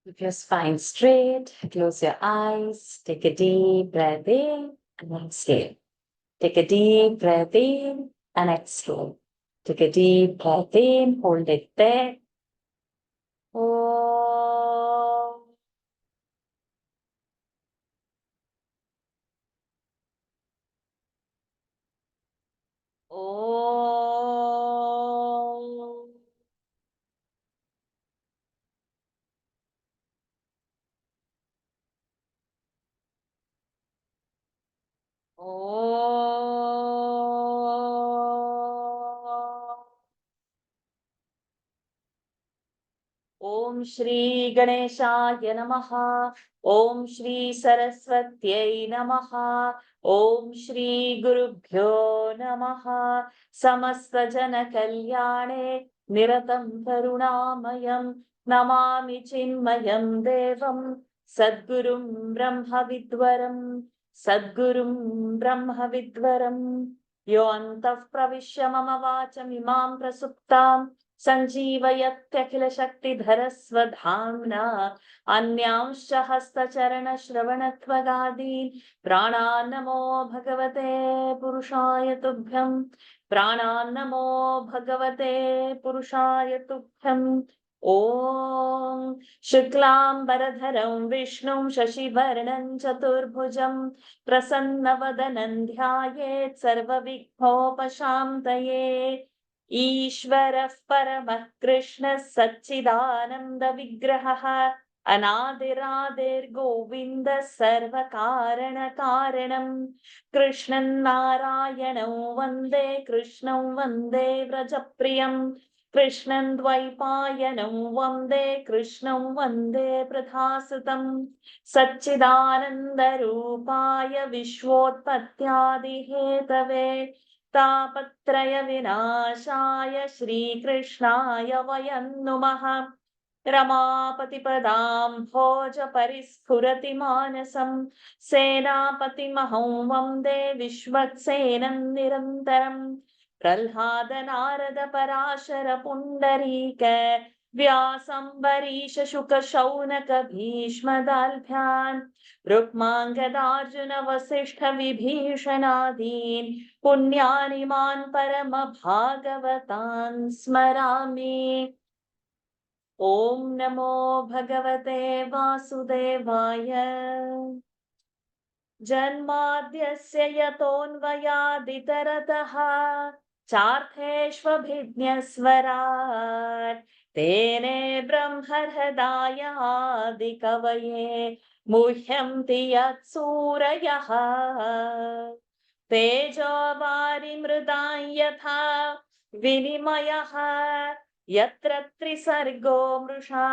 Keep your spine straight, close your eyes, take a deep breath in and exhale. Take a deep breath in and exhale. Take a deep breath in, hold it there. Oh. Oh. Oh. ॐ श्री गणेशाय नमः। ॐ श्री सरस्वत्यै नमः। ॐ श्री गुरुभ्यो नमः। समस्तजनकल्याणे निरतं करुणामयं नमामि चिन्मयं देवं सद्गुरुं ब्रह्मविद्वरं सद्गुरुं ब्रह्मविद्वरं यो अन्तः प्रविश्य मम वाचमिमां प्रसुप्तां सञ्जीवयत्यखिलशक्तिधरस्वधाम्ना अन्यांश्च हस्तचरणश्रवणत्वगादीन् प्राणान्नमो भगवते पुरुषाय तुभ्यं प्राणान्नमो भगवते पुरुषाय तुभ्यम् ॐ शुक्लाम्बरधरं विष्णुं शशिवर्णं चतुर्भुजं प्रसन्नवदनं ध्यायेत् सर्वविघ्नोपशान्तये। ईश्वरः परमः कृष्णः सच्चिदानन्दविग्रहः अनादिरादिर्गोविन्दः सर्वकारणकारणं कृष्णं नारायणं वन्दे कृष्णं वन्दे व्रजप्रियं कृष्णं द्वैपायनं वन्दे कृष्णं वन्दे प्रथासुतं सच्चिदानन्दरूपाय विश्वोत्पत्त्यादिहेतवे तापत्रय विनाशाय श्रीकृष्णाय वयं नुमः। रमापतिपदां भोज परिस्फुरति मानसं सेनापतिमहं वन्दे विश्वक्सेनं निरन्तरं प्रह्लाद नारद पराशर पुण्डरीक व्यासम्बरीश शुक शौनक भीष्मदाल्भ्यान् रुक्माङ्गदार्जुन वसिष्ठ विभीषणादीन् पुण्यानि मान् परम भागवतान् स्मरामि। ॐ नमो भगवते वासुदेवाय। जन्माद्यस्य यतोऽन्वयादितरतः चार्थेष्वभिज्ञस्वराट् तेने ब्रह्महृदाय आदिकवये मुह्यन्ति यत्सूरयः तेजो वारिमृदां यथा विनिमयः यत्र त्रिसर्गो मृषा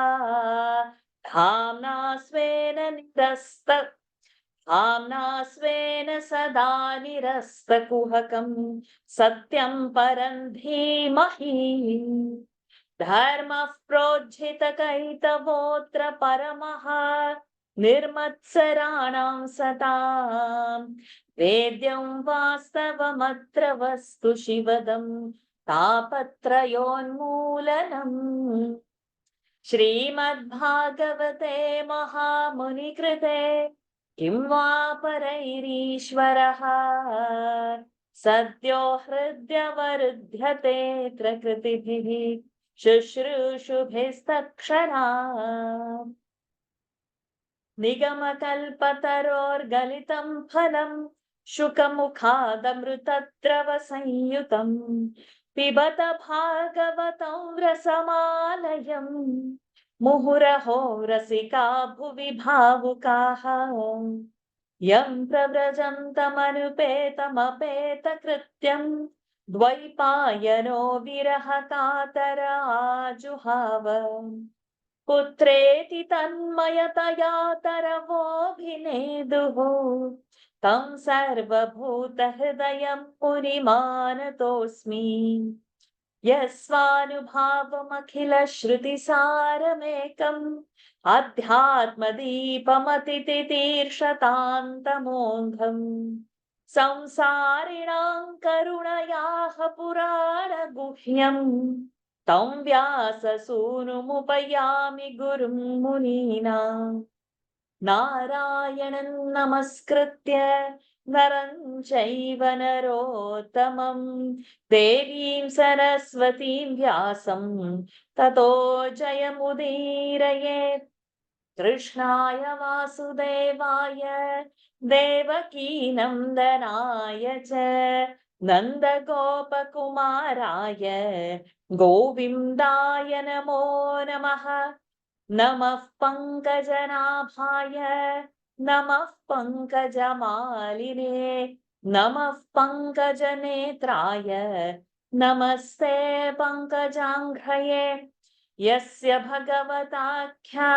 धाम्ना स्वेन आम्ना स्वेन सदा निरस्तकुहकं सत्यं परं धीमहि धर्मः प्रोज्झितकैतवोऽत्र परमः निर्मत्सराणां सतां वेद्यं वास्तवमत्र वस्तु शिवदं तापत्रयोन्मूलनम् श्रीमद्भागवते महामुनिकृते किं वा परैरीश्वरः सद्यो हृद्यवरुध्यते प्रकृतिभिः शुश्रूषुभिस्तत्क्षणात् निगमकल्पतरोर्गलितं फलं शुकमुखादमृतद्रवसंयुतं पिबत भागवतं रसमालयम् मुहुरहो रसिका भुवि भावुकाः यं प्रव्रजन्तमनुपेतमपेतकृत्यं द्वैपायनो विरह कातर आजुहाव पुत्रेति तन्मयतया तरवोऽभिनेदुः तं सर्वभूतहृदयं मुनिमानतोऽस्मि यस्वानुभावमखिलश्रुतिसारमेकम् अध्यात्मदीपमतितितीर्षतान्तमोऽन्धम् संसारिणां करुणयाः पुराणगुह्यम् तं व्याससूनुमुपयामि गुरुं मुनीनाम् नारायणं नमस्कृत्य नरं चैव नरोत्तमं देवीं सरस्वतीं व्यासं ततो जयमुदीरयेत्। कृष्णाय वासुदेवाय देवकीनन्दनाय च नन्दगोपकुमाराय गोविन्दाय नमो नमः। नमः पङ्कजनाभाय नमः पङ्कजमालिने नमः पङ्कजनेत्राय नमस्ते पङ्कजाङ्घ्रये। यस्य भगवताख्या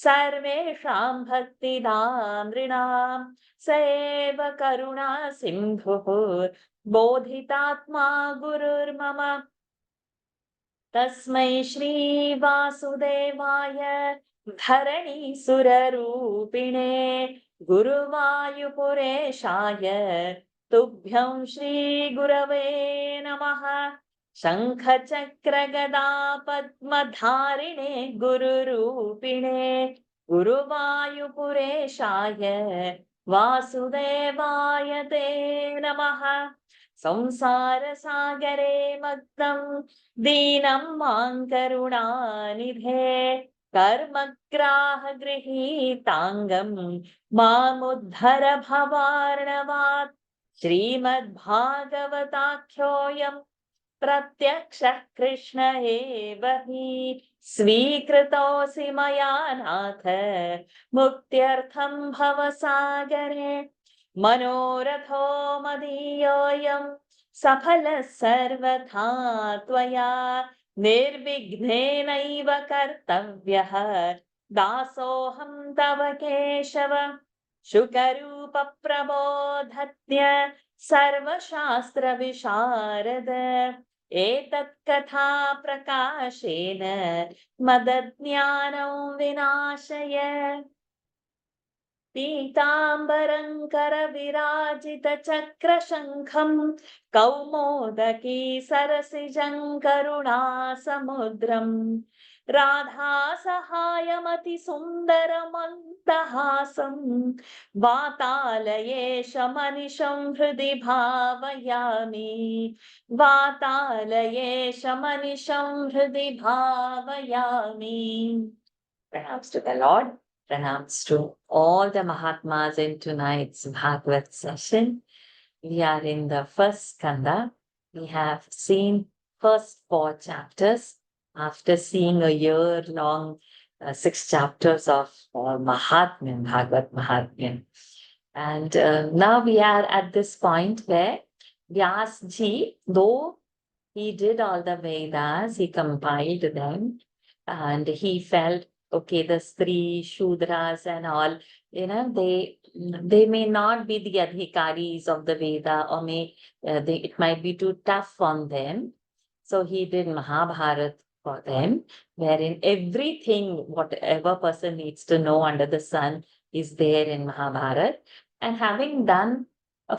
सर्वेषां भक्तिदामृणां स एव करुणा सिन्धुः बोधितात्मा गुरुर्मम। तस्मै श्री वासुदेवाय धरणीसुररूपिणे गुरुवायुपुरेशाय तुभ्यं श्रीगुरवे नमः। शङ्खचक्रगदा पद्मधारिणे गुरुरूपिणे गुरुवायुपुरेशाय वासुदेवाय ते नमः। संसारसागरे मग्नं दीनं मां करुणानिधे कर्मग्राहगृहीताङ्गं मामुद्धर भवार्णवात्। श्रीमद्भागवताख्योऽयं प्रत्यक्षः कृष्ण एव हि स्वीकृतोऽसि मया नाथ मुक्त्यर्थं भवसागरे। मनोरथो मदीयोऽयं सफलः सर्वथा त्वया निर्विघ्नेनैव कर्तव्यः दासोऽहं तव केशव। शुकरूपप्रबोधज्ञ सर्वशास्त्रविशारद एतत् कथा प्रकाशेन मदज्ञानं विनाशय। पीताम्बरं करविराजितचक्रशङ्खं कौमोदकी सरसिजं करुणासमुद्रम् राधासहायमतिसुन्दरमन्दहासं वातालयेशमनिशं हृदि भावयामि। वातालयेशमनिशं हृदि भावयामि। Pranams to the Lord. Pranams to all the Mahatmas in tonight's Bhagavad session. We are in the first skanda. We have seen first 4 chapters after seeing a year-long 6 chapters of Mahatmyan, Bhagavad Mahatmyan. And now we are at this point where Vyasji, though he did all the Vedas, he compiled them, and he felt, okay, the Stri, Shudras and all, they may not be the adhikaris of the Veda, or it might be too tough on them. So he did Mahabharat for them, wherein everything, whatever person needs to know under the sun is there in Mahabharat. And having done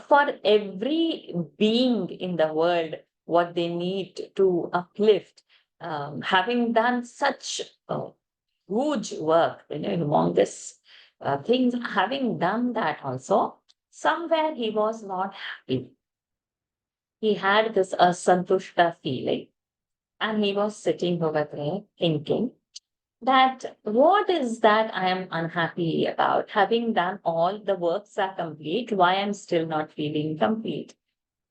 for every being in the world what they need to uplift, having done such huge work, humongous things, having done that also, somewhere he was not happy. He had this asantushta feeling, and he was sitting over there thinking that what is that I am unhappy about? Having done all the works are complete, why I'm still not feeling complete?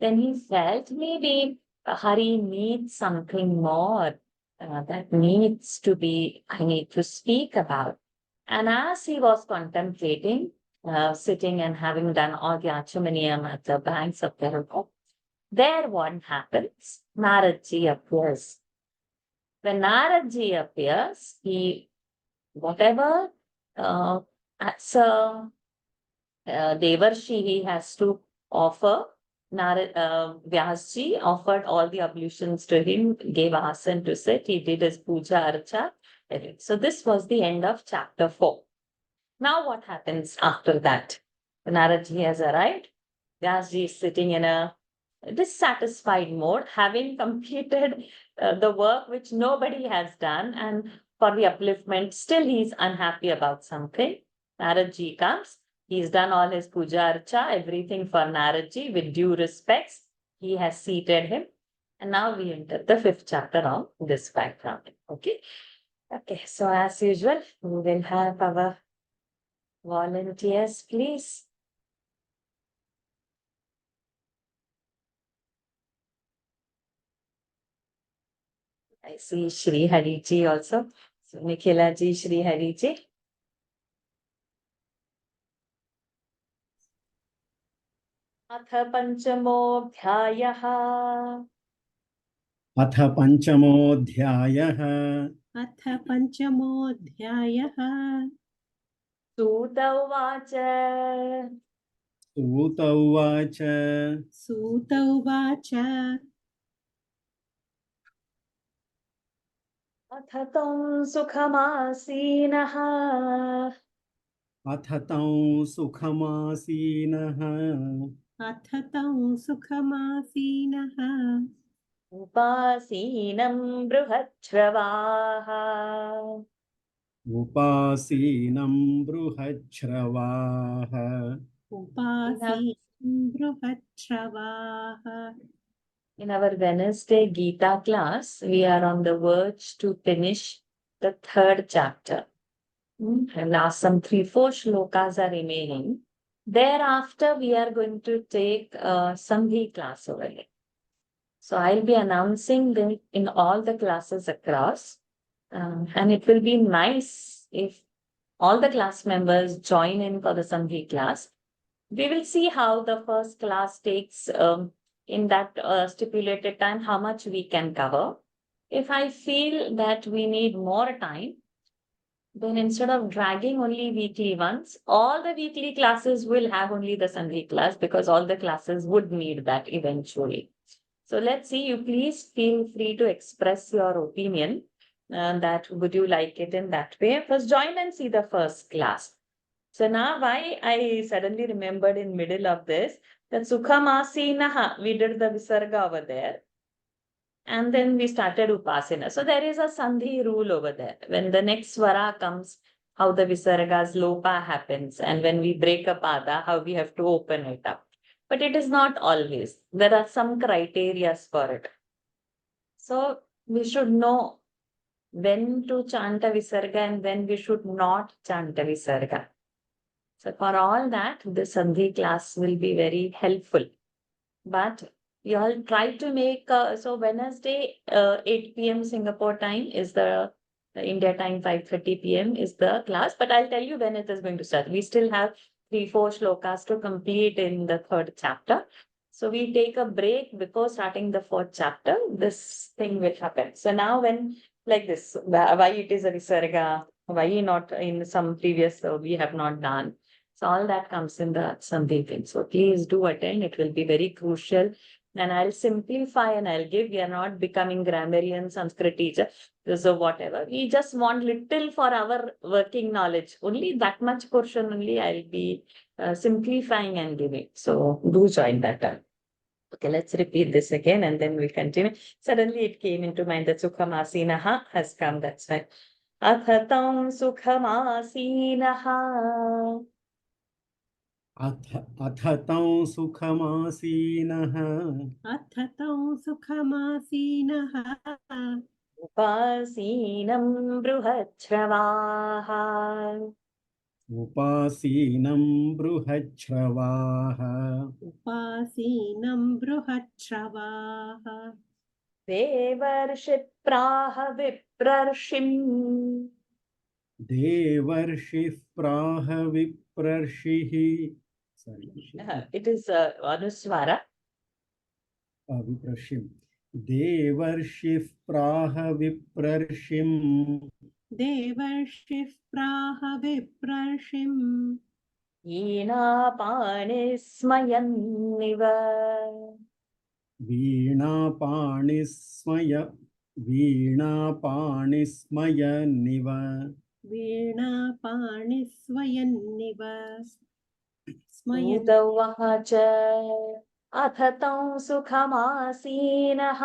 Then he felt maybe Hari needs something more that needs to be, I need to speak about. And as he was contemplating, sitting and having done all the Achamaniyam at the banks of the river, there what happens? Naradji appears. When Naradji appears, whatever as a Devarshi he has to offer, Vyasji offered all the ablutions to him, gave asan to sit, he did his puja archa. So this was the end of chapter 4. Now what happens after that? Naradji has arrived. Vyasji is sitting in a dissatisfied mode, having completed the work which nobody has done, and for the upliftment, still he's unhappy about something. Naradji comes, he's done all his puja archa, everything for Naradji with due respects. He has seated him. And now we enter the 5th chapter of this background. Okay. Okay. So as usual, we will have our volunteers, please. I see Shri Hari ji also. So Nikhila ji, Shri Hari ji. अथ पंचमोऽध्यायः अथ पंचमोऽध्यायः अथ पंचमोऽध्यायः सूत उवाच सूत उवाच सूत उवाच अथ तं सुखमासीनः अथ तं सुखमासीनः अथ तं सुखमासीनः उपासीनं बृहच्छ्रवाः उपासीनं बृहच्छ्रवाः उपासीनं बृहच्छ्रवाः. In our Wednesday Gita class, we are on the verge to finish the 3rd chapter. And now some 3-4 shlokas are remaining. Thereafter, we are going to take Sandhi class over here. So I'll be announcing them in all the classes across. And it will be nice if all the class members join in for the Sandhi class. We will see how the first class takes in that stipulated time, how much we can cover. If I feel that we need more time, then instead of dragging only weekly ones, all the weekly classes will have only the Sandhi class, because all the classes would need that eventually. So let's see, you please feel free to express your opinion that would you like it in that way. First join and see the first class. So now why I suddenly remembered in middle of this that Sukhamasinaha, we did the Visarga over there. And then we started Upasana. So there is a Sandhi rule over there. When the next Swara comes, how the Visarga's Lopa happens. And when we break a Pada, how we have to open it up. But it is not always. There are some criteria for it. So we should know when to chant a Visarga and when we should not chant a Visarga. So for all that, the Sandhi class will be very helpful. But you all try to make, so Wednesday, 8 p.m. Singapore time is the India time, 5:30 p.m. is the class. But I'll tell you when it is going to start. We still have 3-4 shlokas to complete in the 3rd chapter. So we take a break before starting the 4th chapter. This thing will happen. So now when like this, why it is a Visarga, why not in some previous we have not done. So all that comes in the Sandhi thing. So please do attend. It will be very crucial. And I'll simplify and I'll give. We are not becoming grammarian Sanskrit teacher. So whatever. We just want little for our working knowledge. Only that much portion only I'll be simplifying and giving. So do join that time. Okay, let's repeat this again and then we continue. Suddenly it came into mind that Sukhamasinaha has come. That's right. Athatam Sukhamasinaha. अथ तं सुखमासीनः अथ तं सुखमासीनः उपासीनं बृहच्छ्रवाः उपासीनं बृहच्छ्रवाः उपासीनं बृहच्छ्रवाः देवर्षिप्राह विप्रर्षिम् देवर्षिः प्राह विप्रर्षिः It is Anuswara. विप्रर्षिम् देवर्षिः प्राह विप्रर्षिम् देवर्षिः प्राह विप्रर्षिम् वीणापाणिस्मयन्निव वीणापाणिस्मयन्निव वीणापाणिस्वयन्निव सूत उवाच अथ तं सुखमासीनः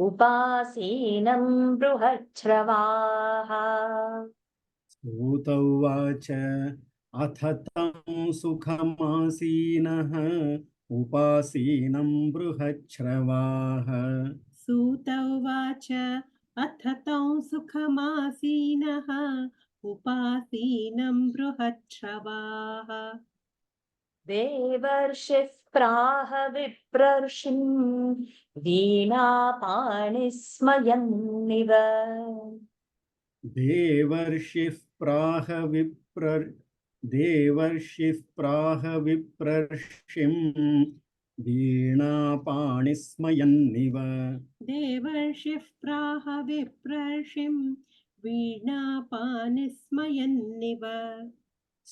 उपासीनं बृहच्छ्रवाः सूत उवाच अथ तं सुखमासीनः उपासीनं बृहच्छ्रवाः सूत उवाच अथ तं सुखमासीनः उपासीनं बृहच्छ्रवाः देवर्षिः प्राह विप्रर्षिन् वीणापाणिस्मयन्निव देवर्षिः प्राह विप्रर्षिं वीणापाणिस्मयन्निव देवर्षिः प्राह विप्रर्षिं वीणापानिस्मयन्निव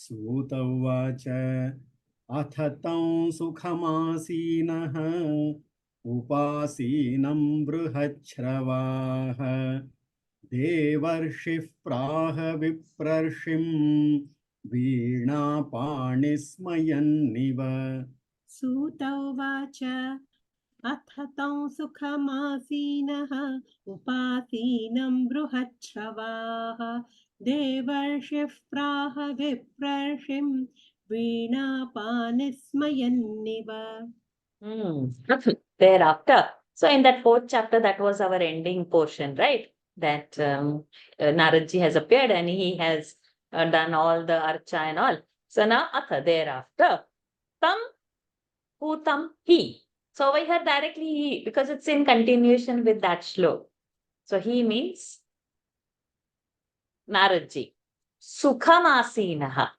सूत उवाच अथ तं सुखमासीनः उपासीनं बृहच्छ्रवाः देवर्षिः प्राह विप्रर्षिं वीणापाणिस्मयन्निव सूत उवाच अथ तं सुखमासीनः उपासीनं बृहच्छ्रवाः देवर्षिः प्राह विप्रर्षिं वीणापानिस्मयन्निव Thereafter. So in that fourth chapter, that was our ending portion, right? That Naradji has appeared and he has done all the archa and all. So now, atha, thereafter, tam, who tam, he. So over here directly he, because it's in continuation with that shlok. So he means Naradji. Sukham asinaha.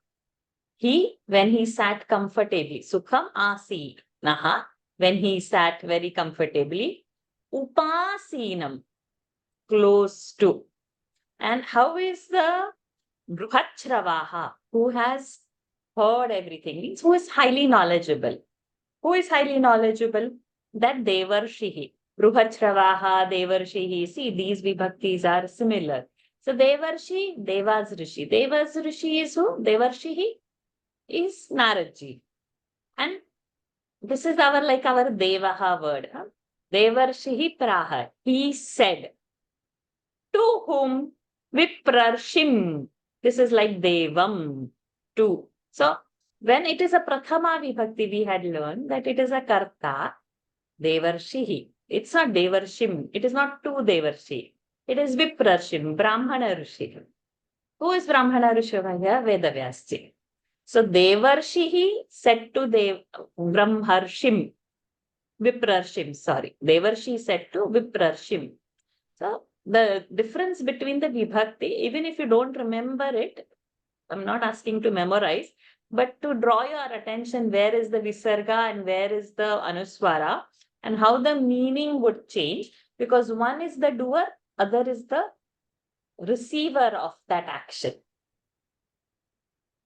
He, when he sat comfortably, Sukham asinaha, when he sat very comfortably, Upasinam, close to. And how is the Bruhachravaha, who has heard everything, means who is highly knowledgeable. Who is highly knowledgeable? That Devarshihi. Bruhachravaha, Devarshihi. See, these vibhaktis are similar. So Devarshi, Devas Rishi. Devas Rishi is who? Devarshihi is Naradji. And this is our Devaha word. Huh? Devarshihi praha. He said. To whom? Viprarshim. This is like Devam. To. So, when it is a Prathama Vibhakti, we had learned that it is a Karta. Devarshihi. It's not Devarshim. It is not to Devarshi. It is Viprarshim. Brahmana Rishi. Who is Brahmana Rishi over here? Vedavyasji. So Devarshihi said to Brahmarshim, Viprarshim, sorry. Devarshi said to Viprarshim. So the difference between the Vibhakti, even if you don't remember it, I'm not asking to memorize, but to draw your attention, where is the Visarga and where is the Anuswara, and how the meaning would change, because one is the doer, other is the receiver of that action.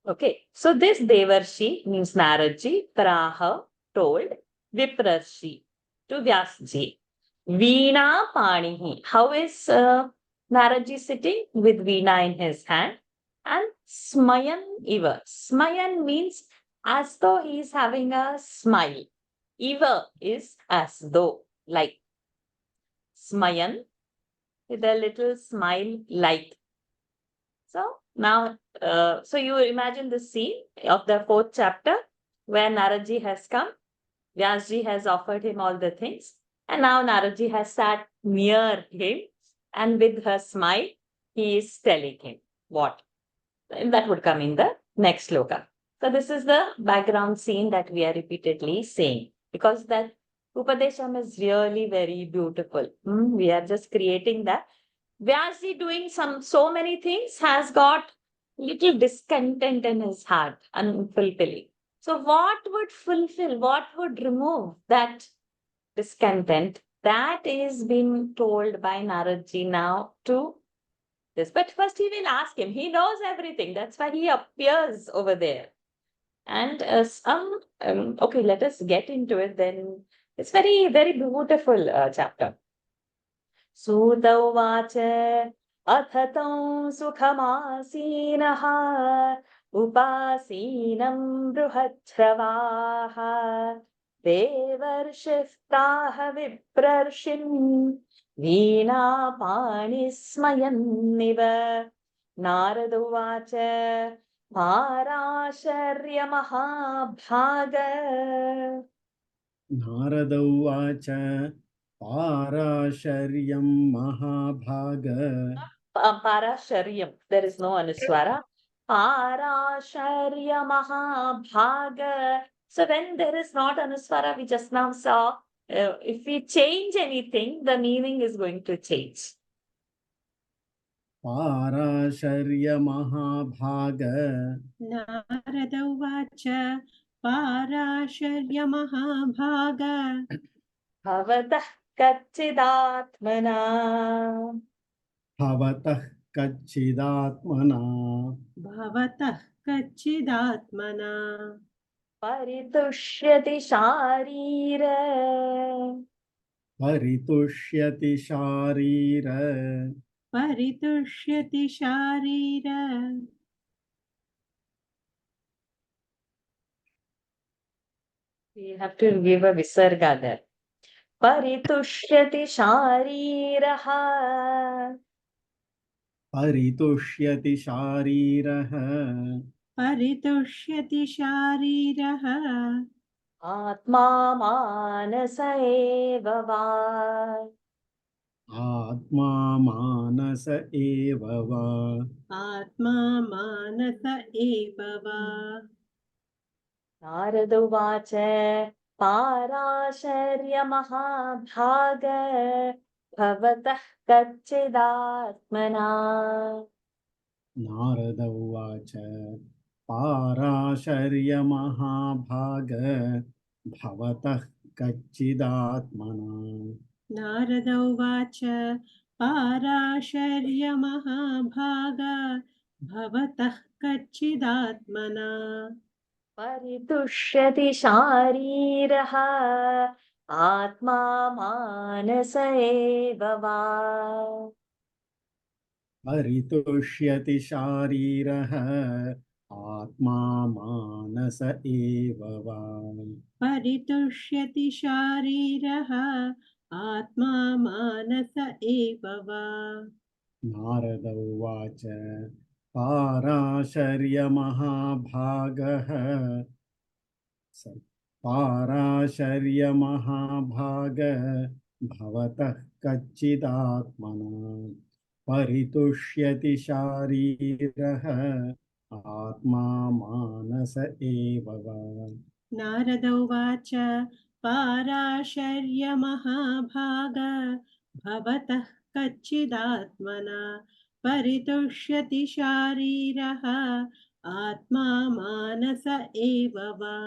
Okay, so this Devarshi means Naradji, Praha told Viprarshi to Vyasji. Veena Panihi. How is Naradji sitting? With Veena in his hand. And Smayan Iva. Smayan means as though he is having a smile. Iva is as though, like. Smayan with a little smile, like. So now, so you imagine the scene of the fourth chapter where Naradji has come, Vyasji has offered him all the things, and now Naradji has sat near him, and with her smile, he is telling him what. And that would come in the next sloka. So this is the background scene that we are repeatedly saying, because that Upadesham is really very beautiful. We are just creating that. Vyasji doing so many things has got little discontent in his heart, unfulfilling. So what would fulfill, what would remove that discontent? That is being told by Naradji now to this. But first he will ask him. He knows everything. That's why he appears over there. And okay, let us get into it then. It's very, very beautiful chapter. सूत उवाच अथ तं सुखमासीनः उपासीनं बृहच्छ्रवाः देवर्षिः प्राह विप्रर्षिन् वीणापाणिः स्मयन्निव नारद उवाच पाराशर्य महाभाग नारद उवाच पाराशर्यं महाभाग Parasharyam. There is no anuswara. Parasharya Mahabhaga. So when there is not anuswara, we just now saw, if we change anything, the meaning is going to change. Parasharya महाभाग नारद उवाच पाराशर्य महाभाग Bhavatah Kachchidatmana भवतः कच्चिदात्मना भवतः कच्चिदात्मना Paritushyati Sharira परितुष्यति शारीर परितुष्यति शारीर We have to give a visarga there. Paritushyati Shariraha परितुष्यति शारीरः परितुष्यति शारीरः Atma Manasa eva va आत्मा मानस एव वा आत्मा मानस एव वा Narada Uvacha Parasharya Mahabhaga Bhavatah Kachchidatmana Narada उवाच पाराशर्य महाभाग भवतः कच्चिदात्मना नारद उवाच पाराशर्य महाभाग भवतः कच्चिदात्मना परितुष्यति शारीरः आत्मा मानस एव वा परितुष्यति शारीरः आत्मा मानस एव वा परितुष्यति शारीरः आत्मा मानस एव वा नारद उवाच पाराशर्य महाभागः पाराशर्य महाभाग भवतः कच्चिदात्मना परितुष्यति शारीरः आत्मा मानस एव वा नारद उवाच पाराशर्य महाभाग भवतः कच्चिदात्मना परितुष्यति शारीरः आत्मा मानस एव वा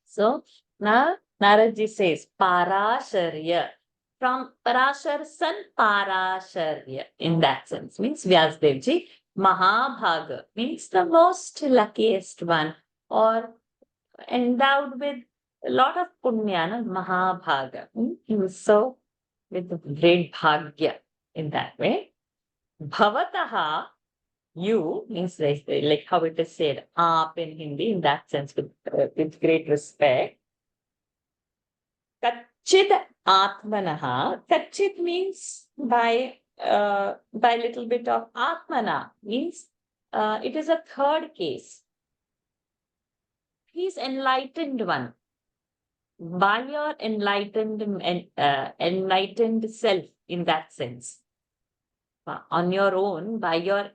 So now Naradji says Parasharya. From Parashar son Parasharya in that sense means Vyasdevji. Mahabhaga means the most luckiest one or endowed with a lot of punya, no? Mahabhaga. He was so with great bhagya in that way. Bhavataha, you means like how it is said, aap in Hindi, in that sense, with great respect. Kachchid atmanaha. Kachchid means by little bit of atmana means it is a third case. He is enlightened one. By your enlightened self in that sense. On your own, by your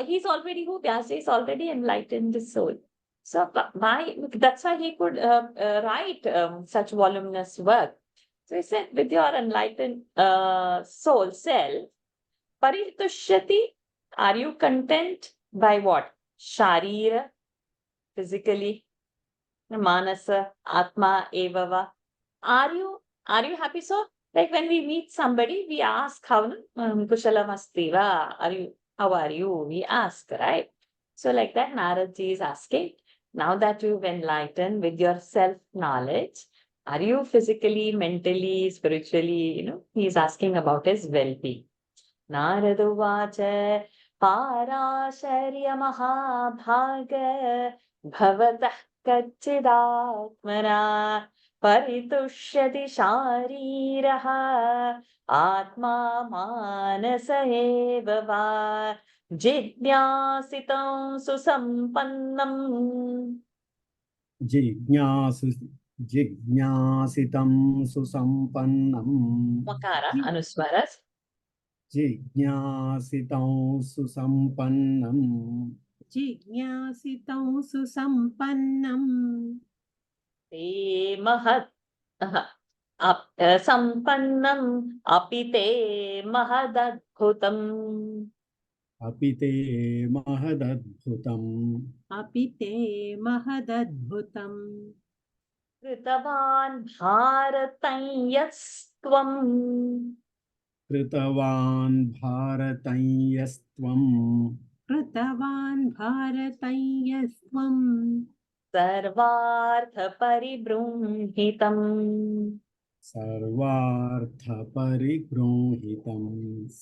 he's already who Vyasa is already enlightened soul. So that's why he could write such voluminous work. So he said, with your enlightened soul self, Paritushyati, are you content by what? Sharira, physically, Manasa, Atma, Evava. Are you happy? So, like when we meet somebody, we ask how Kushalam asti va? How are you? We ask, right? So, like that, Naradji is asking, now that you've enlightened with your self-knowledge, are you physically, mentally, spiritually, he's asking about his well-being. Narada Uvacha Parasharya Mahabhaga Bhavatah कच्चिदात्मना परितुष्यति शारीरः आत्मा मानस एव वा जिज्ञासितं सुसम्पन्नम् जिज्ञासितं सुसम्पन्नं मकार जि- अनुस्वर जिज्ञासितं सुसम्पन्नं जिज्ञासितं सुसम्पन्नम् ते महत् सम्पन्नम् अपि ते महदद्भुतम् अपि ते महदद्भुतम् अपि ते महदद्भुतम् कृतवान् भारतं यस्त्वम् कृतवान् भारतं यस्त्वं कृतवान् भारतं यस्त्वम् सर्वार्थपरिबृंहितम् सर्वार्थपरिगृहीतम्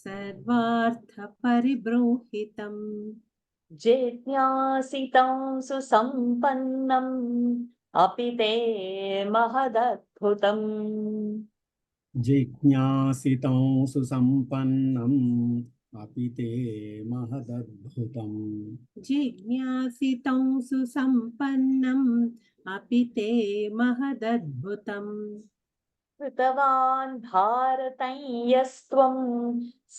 सर्वार्थपरिबृंहितम् जिज्ञासितं सुसम्पन्नम् अपि ते महदद्भुतम् जिज्ञासितं सुसम्पन्नम् अपि ते महदद्भुतम् जिज्ञासितं सुसम्पन्नम् अपि ते महदद्भुतम् कृतवान् भारतं यस्त्वं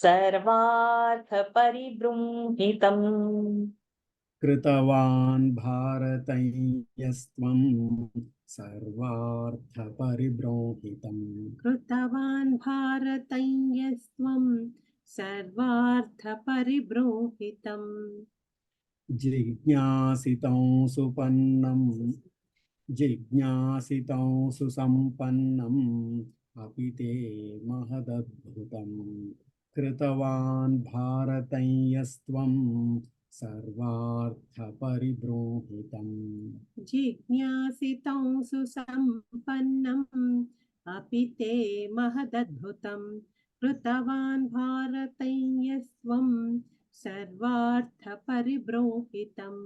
सर्वार्थपरिबृंहितम् कृतवान् भारतं यस्त्वं सर्वार्थपरिबृंहितम् कृतवान् भारतं यस्त्वं सर्वार्थपरिबृंहितम् जिज्ञासितं सुपन्नम् जिज्ञासितं सुसम्पन्नम् अपि ते महदद्भुतम् कृतवान् भारतं यस्त्वं सर्वार्थपरिबृंहितम् जिज्ञासितं सुसम्पन्नम् अपि ते महदद्भुतम् कृतवान् भारतं यस्त्वं सर्वार्थपरिबृंहितम्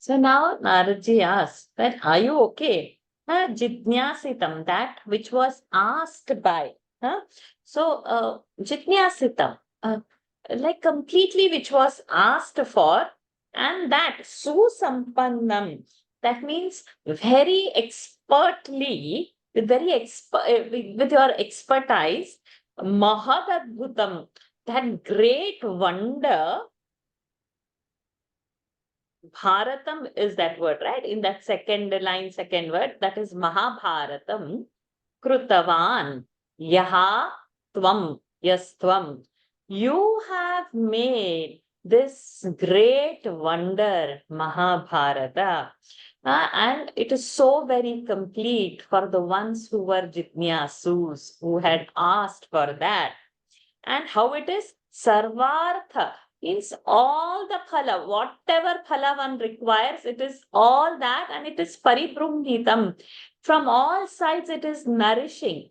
So now Naradji asks that, are you okay? Jitnyasitam, that which was asked by. Jitnyasitam, like completely which was asked for, and that susampannam, that means very expertly, with with your expertise, mahadadbhutam, that great wonder. Bharatam is that word, right? In that second line, second word, that is Mahabharatam. Krutavan. Yaha Tvam. Yes, Tvam. You have made this great wonder, Mahabharata. And it is so very complete for the ones who were Jitnyasus, who had asked for that. And how it is? Sarvartha means all the phala, whatever phala one requires, it is all that, and it is paribrumhitam. From all sides, it is nourishing.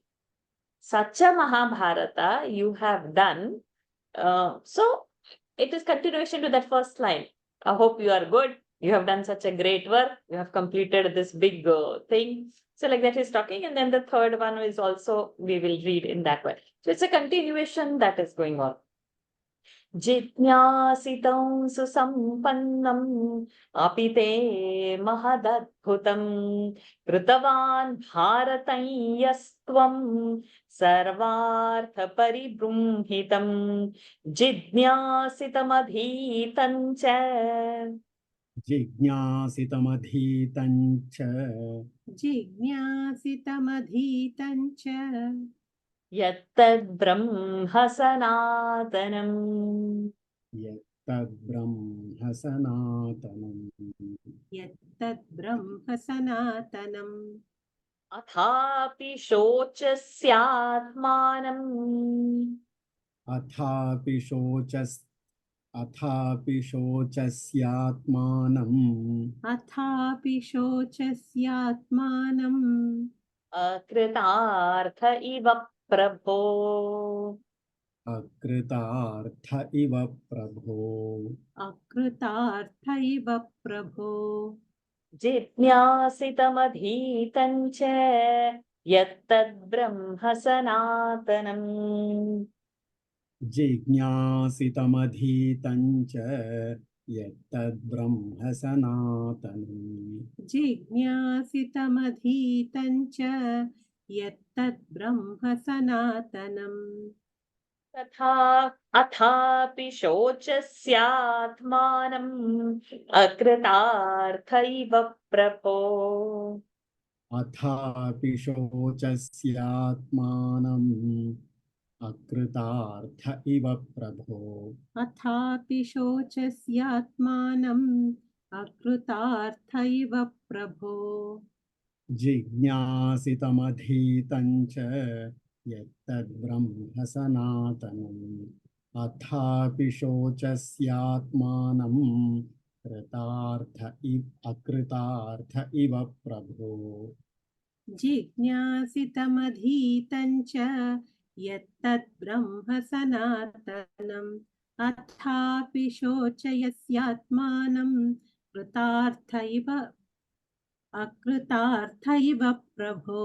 Such a Mahabharata you have done. So it is continuation to that first line. I hope you are good. You have done such a great work. You have completed this big thing. So like that he's talking. And then the third one is also, we will read in that way. So it's a continuation that is going on. जिज्ञासितं सुसम्पन्नम् अपि ते महदद्भुतम् कृतवान् भारतं यस्त्वं सर्वार्थपरिबृंहितं जिज्ञासितमधीतं च जिज्ञासितमधीतं च जिज्ञासितमधीतं च यत्तद्ब्रह्म सनातनम् यत्तद्ब्रह्म सनातनम् यत्तद्ब्रह्म सनातनम् अथापि शोचस्यात्मानम् अथापि शोचस्यात्मानम् अथापि शोचस्यात्मानम् अकृतार्थ इव प्रभो अकृतार्थ इव प्रभो अकृतार्थ इव प्रभो जिज्ञासितमधीतं च यत्तद्ब्रह्म सनातनम् जिज्ञासितमधीतं च यत्तद्ब्रह्म सनातनम् जिज्ञासितमधीतं च यत्तत् ब्रह्म सनातनम् तथा अथापि शोचस्यात्मानम् अकृतार्थ इव प्रभो अथापि शोचस्यात्मानम् अकृतार्थ इव प्रभो अथापि शोचस्यात्मानम् अकृतार्थ इव प्रभो जिज्ञासितमधीतं च यत्तद्ब्रह्म सनातनम् अथापि शोचस्यात्मानम् अकृतार्थ इव प्रभो जिज्ञासितमधीतं च यत्तत् ब्रह्म सनातनम् अथापि शोचयस्यात्मानं कृतार्थ इव अकृतार्थ इव प्रभो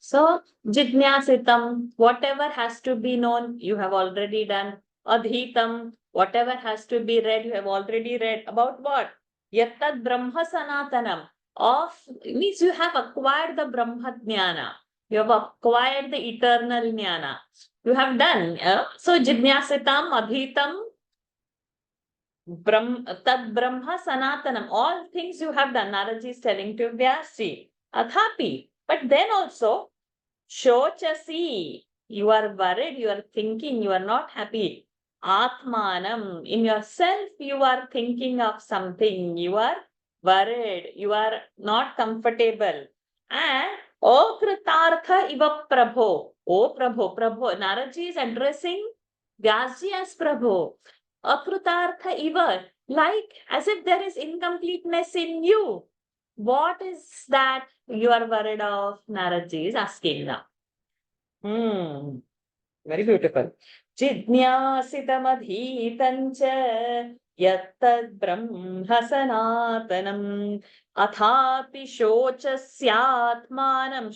So, jijnasitam, whatever has to be known, you have already done. Adhitam, whatever has to be read, you have already read. About what? Yattad Brahma Sanatanam. Of means you have acquired the Brahma Jnana. You have acquired the eternal Jnana. You have done. So, jijnasitam, adhitam, Tad Brahma Sanatanam. All things you have done. Naraji is telling to Vyasi. Athapi. But then also, Shochasi, you are worried, you are thinking, you are not happy. Atmanam, in yourself, you are thinking of something, you are worried, you are not comfortable. And O Kritartha Iva Prabho, O Prabho, Prabho, Naraji is addressing Vyasji as Prabho. Akrutartha Iva, like as if there is incompleteness in you. What is that you are worried of? Naraji is asking now. Very beautiful. Jidnyasitam yattad brahma sanatanam athapi shochasyatmanam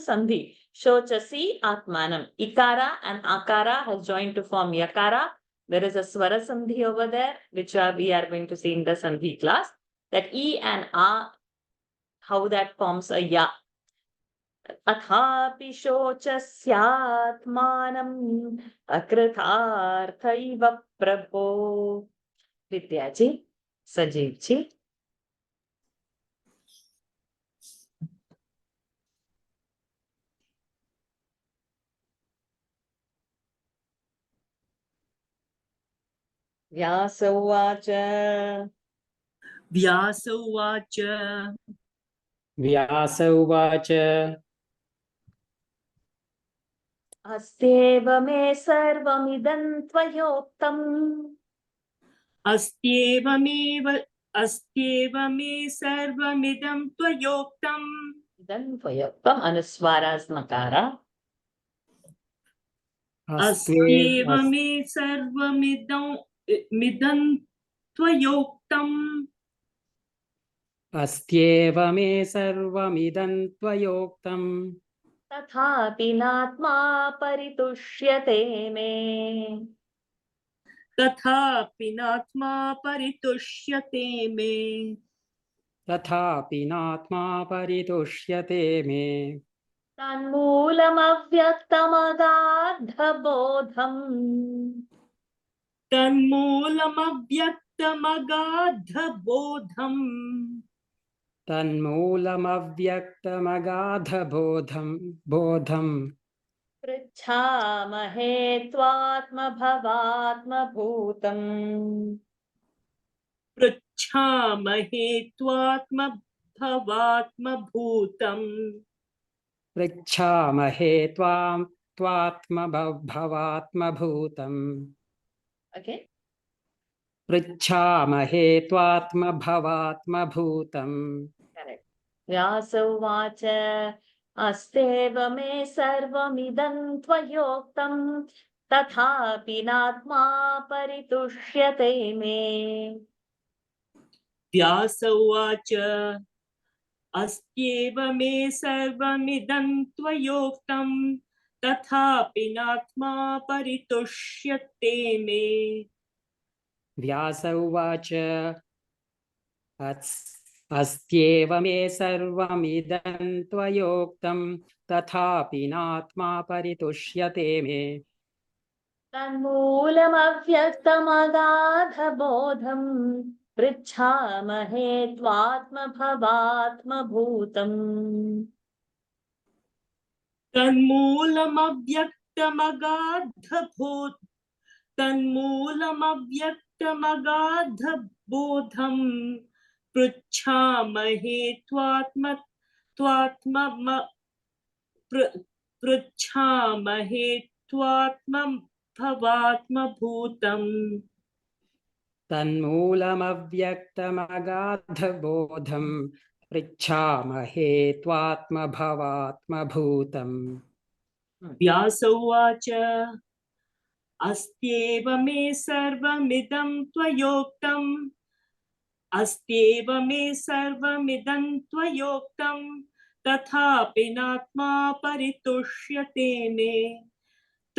sandhi shochasi atmanam ikara and akara has joined to form yakara. There is a swara sandhi over there which we are going to see in the sandhi class, that e and a, how that forms a ya. अथापि शोचस्यात्मानम् अकृतार्थ इव प्रभो. विद्याजी, सजीव जी. व्यास उवाच व्यास उवाच व्यास उवाच अस्त्येव मे सर्वमिदं त्वयोक्तम् अस्त्येव मे सर्वमिदं त्वयोक्तम् इदं त्वयोक्तम् अनुस्वारास्मकारा अस्त्येव मे सर्वमिदं त्वयोक्तम् अस्त्येव मे सर्वमिदं त्वयोक्तम् तथापि नात्मा परितुष्यते मे. तथापि नात्मा परितुष्यते मे तथापि नात्मा परितुष्यते मे तन्मूलमव्यक्तमगाधबोधम् पृच्छामहे त्वात्मभवात्मभूतम्. पृच्छामहे त्वात्मभवात्मभूतम् पृच्छामहे त्वात्मभवात्मभूतम् Okay. पृच्छामहे त्वात्मभवात्मभूतम्. Correct. व्यास उवाच अस्तेव मे सर्वमिदं त्वयोक्तम् तथापि नात्मा परितुष्यते मे. व्यास उवाच अस्त्येव मे सर्वमिदं त्वयोक्तं तथापि नात्मा परितुष्यते मे व्यास उवाच अस्त्येव मे सर्वमिदं त्वयोक्तं तथापि नात्मा परितुष्यते मे तन्मूलमव्यक्तमगाधबोधम् पृच्छामहे त्वात्मभवात्मभूतम् तन्मूलमव्यक्तमगाधबोधं पृच्छामहे पृच्छामहे त्वात्मभवात्मभूतम् तन्मूलमव्यक्तमगाधबोधं पृच्छामहे त्वात्मभवात्मभूतम् व्यास उवाच अस्त्येव मे सर्वमिदं त्वयोक्तम् अस्त्येव मे सर्वमिदं त्वयोक्तं तथापि नात्मा परितुष्यते मे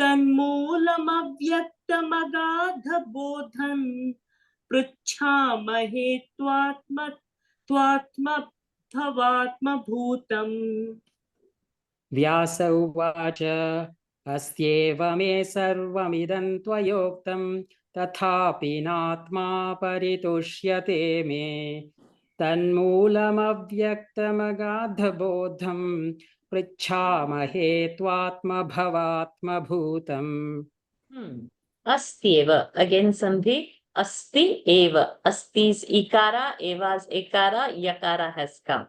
तन्मूलमव्यक्तमगाधबोधं पृच्छामहे त्वात्मभवात्मभूतम् व्यास उवाच अस्त्येव मे सर्वमिदं त्वयोक्तं तथापि नात्मा परितुष्यते मे तन्मूलमव्यक्तमगाधबोधं पृच्छामहे त्वात्मभवात्मभूतम् Astyeva. Again, Sandhi. Asti eva. Asti's ikara, eva's ekara, yakara has come.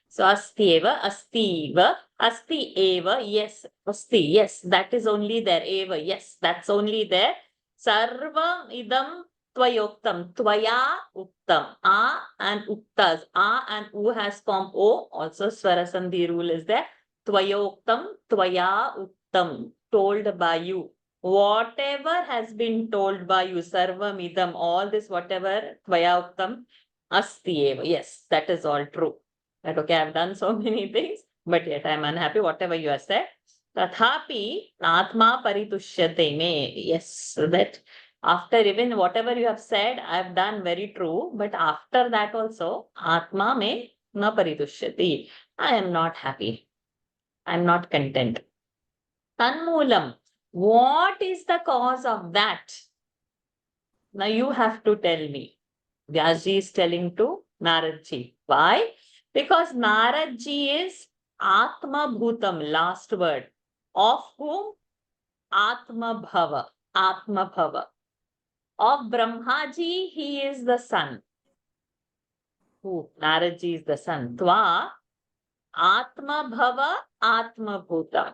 So astyeva, astiva, asti eva, yes, asti, yes, that is only there. Eva, yes, that's only there. Sarvam idam tvayoktam, tvaya uktam. A and uktas. A and u has formed o. Also, swara sandhi rule is there. Tvayoktam, tvaya uktam. Told by you. Whatever has been told by you, sarvam idam, all this, whatever, tvayaktam, asti eva. Yes, that is all true. That okay, I've done so many things, but yet I'm unhappy, whatever you have said. Tathapi, atma paritushyate me. Yes, so that after even whatever you have said, I've done very true, but after that also, atma me na paritushyati. I am not happy. I'm not content. Tanmulam. What is the cause of that? Now you have to tell me. Vyasji is telling to Naradji. Why? Because Naradji is Atma Bhutam, last word. Of whom? Atma Bhava. Atma Bhava. Of Brahmaji, he is the son. Who? Naradji is the son. Tva Atma Bhava Atma Bhutam.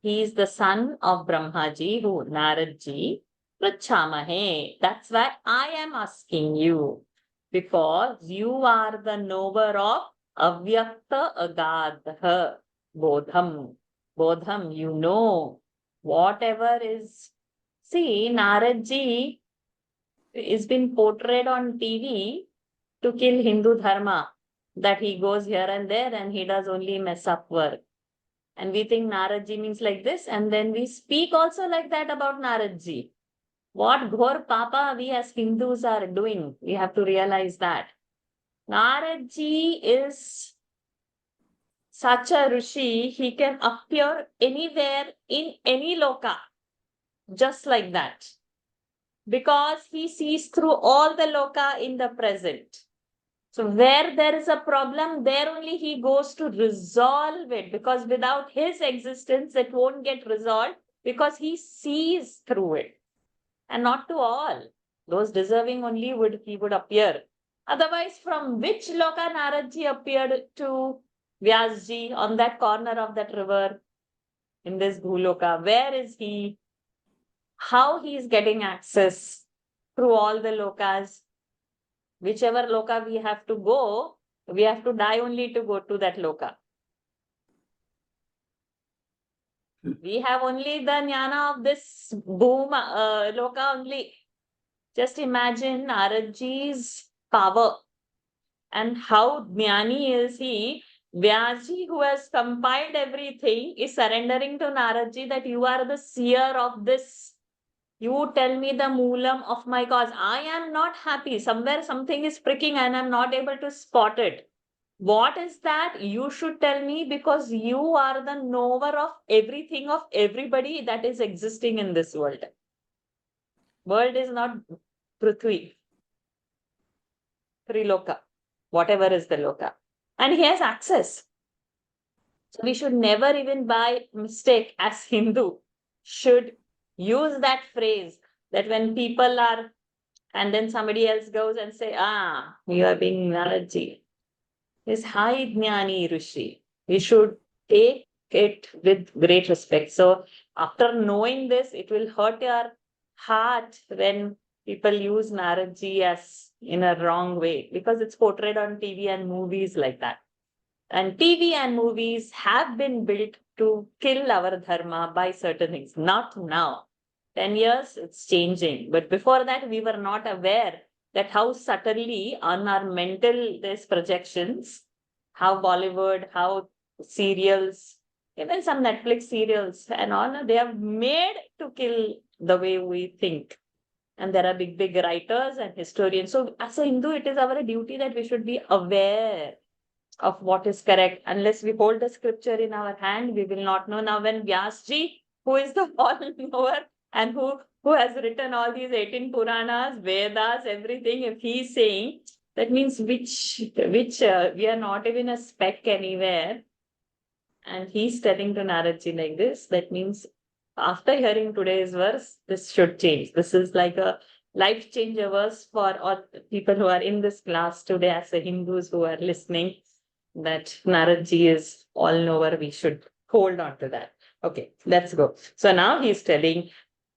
He is the son of Brahmaji, who Naradji, Prachamahe. That's why I am asking you, because you are the knower of Avyakta Agadha Bodham. Bodham, you know whatever is. See, Naradji is been portrayed on TV to kill Hindu Dharma, that he goes here and there and he does only mess up work. And we think Naradji means like this, and then we speak also like that about Naradji. What ghor papa we as Hindus are doing, we have to realize that. Naradji is such a Rishi, he can appear anywhere in any loka, just like that. Because he sees through all the loka in the present. So where there is a problem, there only he goes to resolve it, because without his existence, it won't get resolved, because he sees through it. And not to all. Those deserving only he would appear. Otherwise, from which loka Naradji appeared to Vyasji on that corner of that river in this Bhuloka? Where is he? How he is getting access through all the lokas? Whichever loka we have to go, we have to die only to go to that loka. We have only the jnana of this loka only. Just imagine Naradji's power. And how Jnani is he? Vyasji, who has compiled everything, is surrendering to Naradji that you are the seer of this. You tell me the moolam of my cause. I am not happy. Somewhere something is pricking and I'm not able to spot it. What is that? You should tell me, because you are the knower of everything, of everybody that is existing in this world. World is not Prithvi, Triloka, whatever is the Loka. And he has access. So we should never, even by mistake as Hindu, should use that phrase that when people are, and then somebody else goes and say, you are being Naraji. Is high Jnani Rishi. We should take it with great respect. So after knowing this, it will hurt your heart when people use Naradji as in a wrong way, because it's portrayed on TV and movies like that. And TV and movies have been built to kill our dharma by certain things. Not now. 10 years, it's changing. But before that, we were not aware that how subtly on our mental there's projections, how Bollywood, how serials, even some Netflix serials and all, they have made to kill the way we think. And there are big, big writers and historians. So as a Hindu, it is our duty that we should be aware of what is correct. Unless we hold the scripture in our hand, we will not know. Now when Vyasji, who is the all-knower and who has written all these 18 Puranas, Vedas, everything, if he is saying, that means which we are not even a speck anywhere. And he's telling to Naradji like this, that means after hearing today's verse, this should change. This is like a life changer verse for all people who are in this class today, as a Hindus who are listening, that Naradji is all knower. We should hold on to that. Okay, let's go. So now he's telling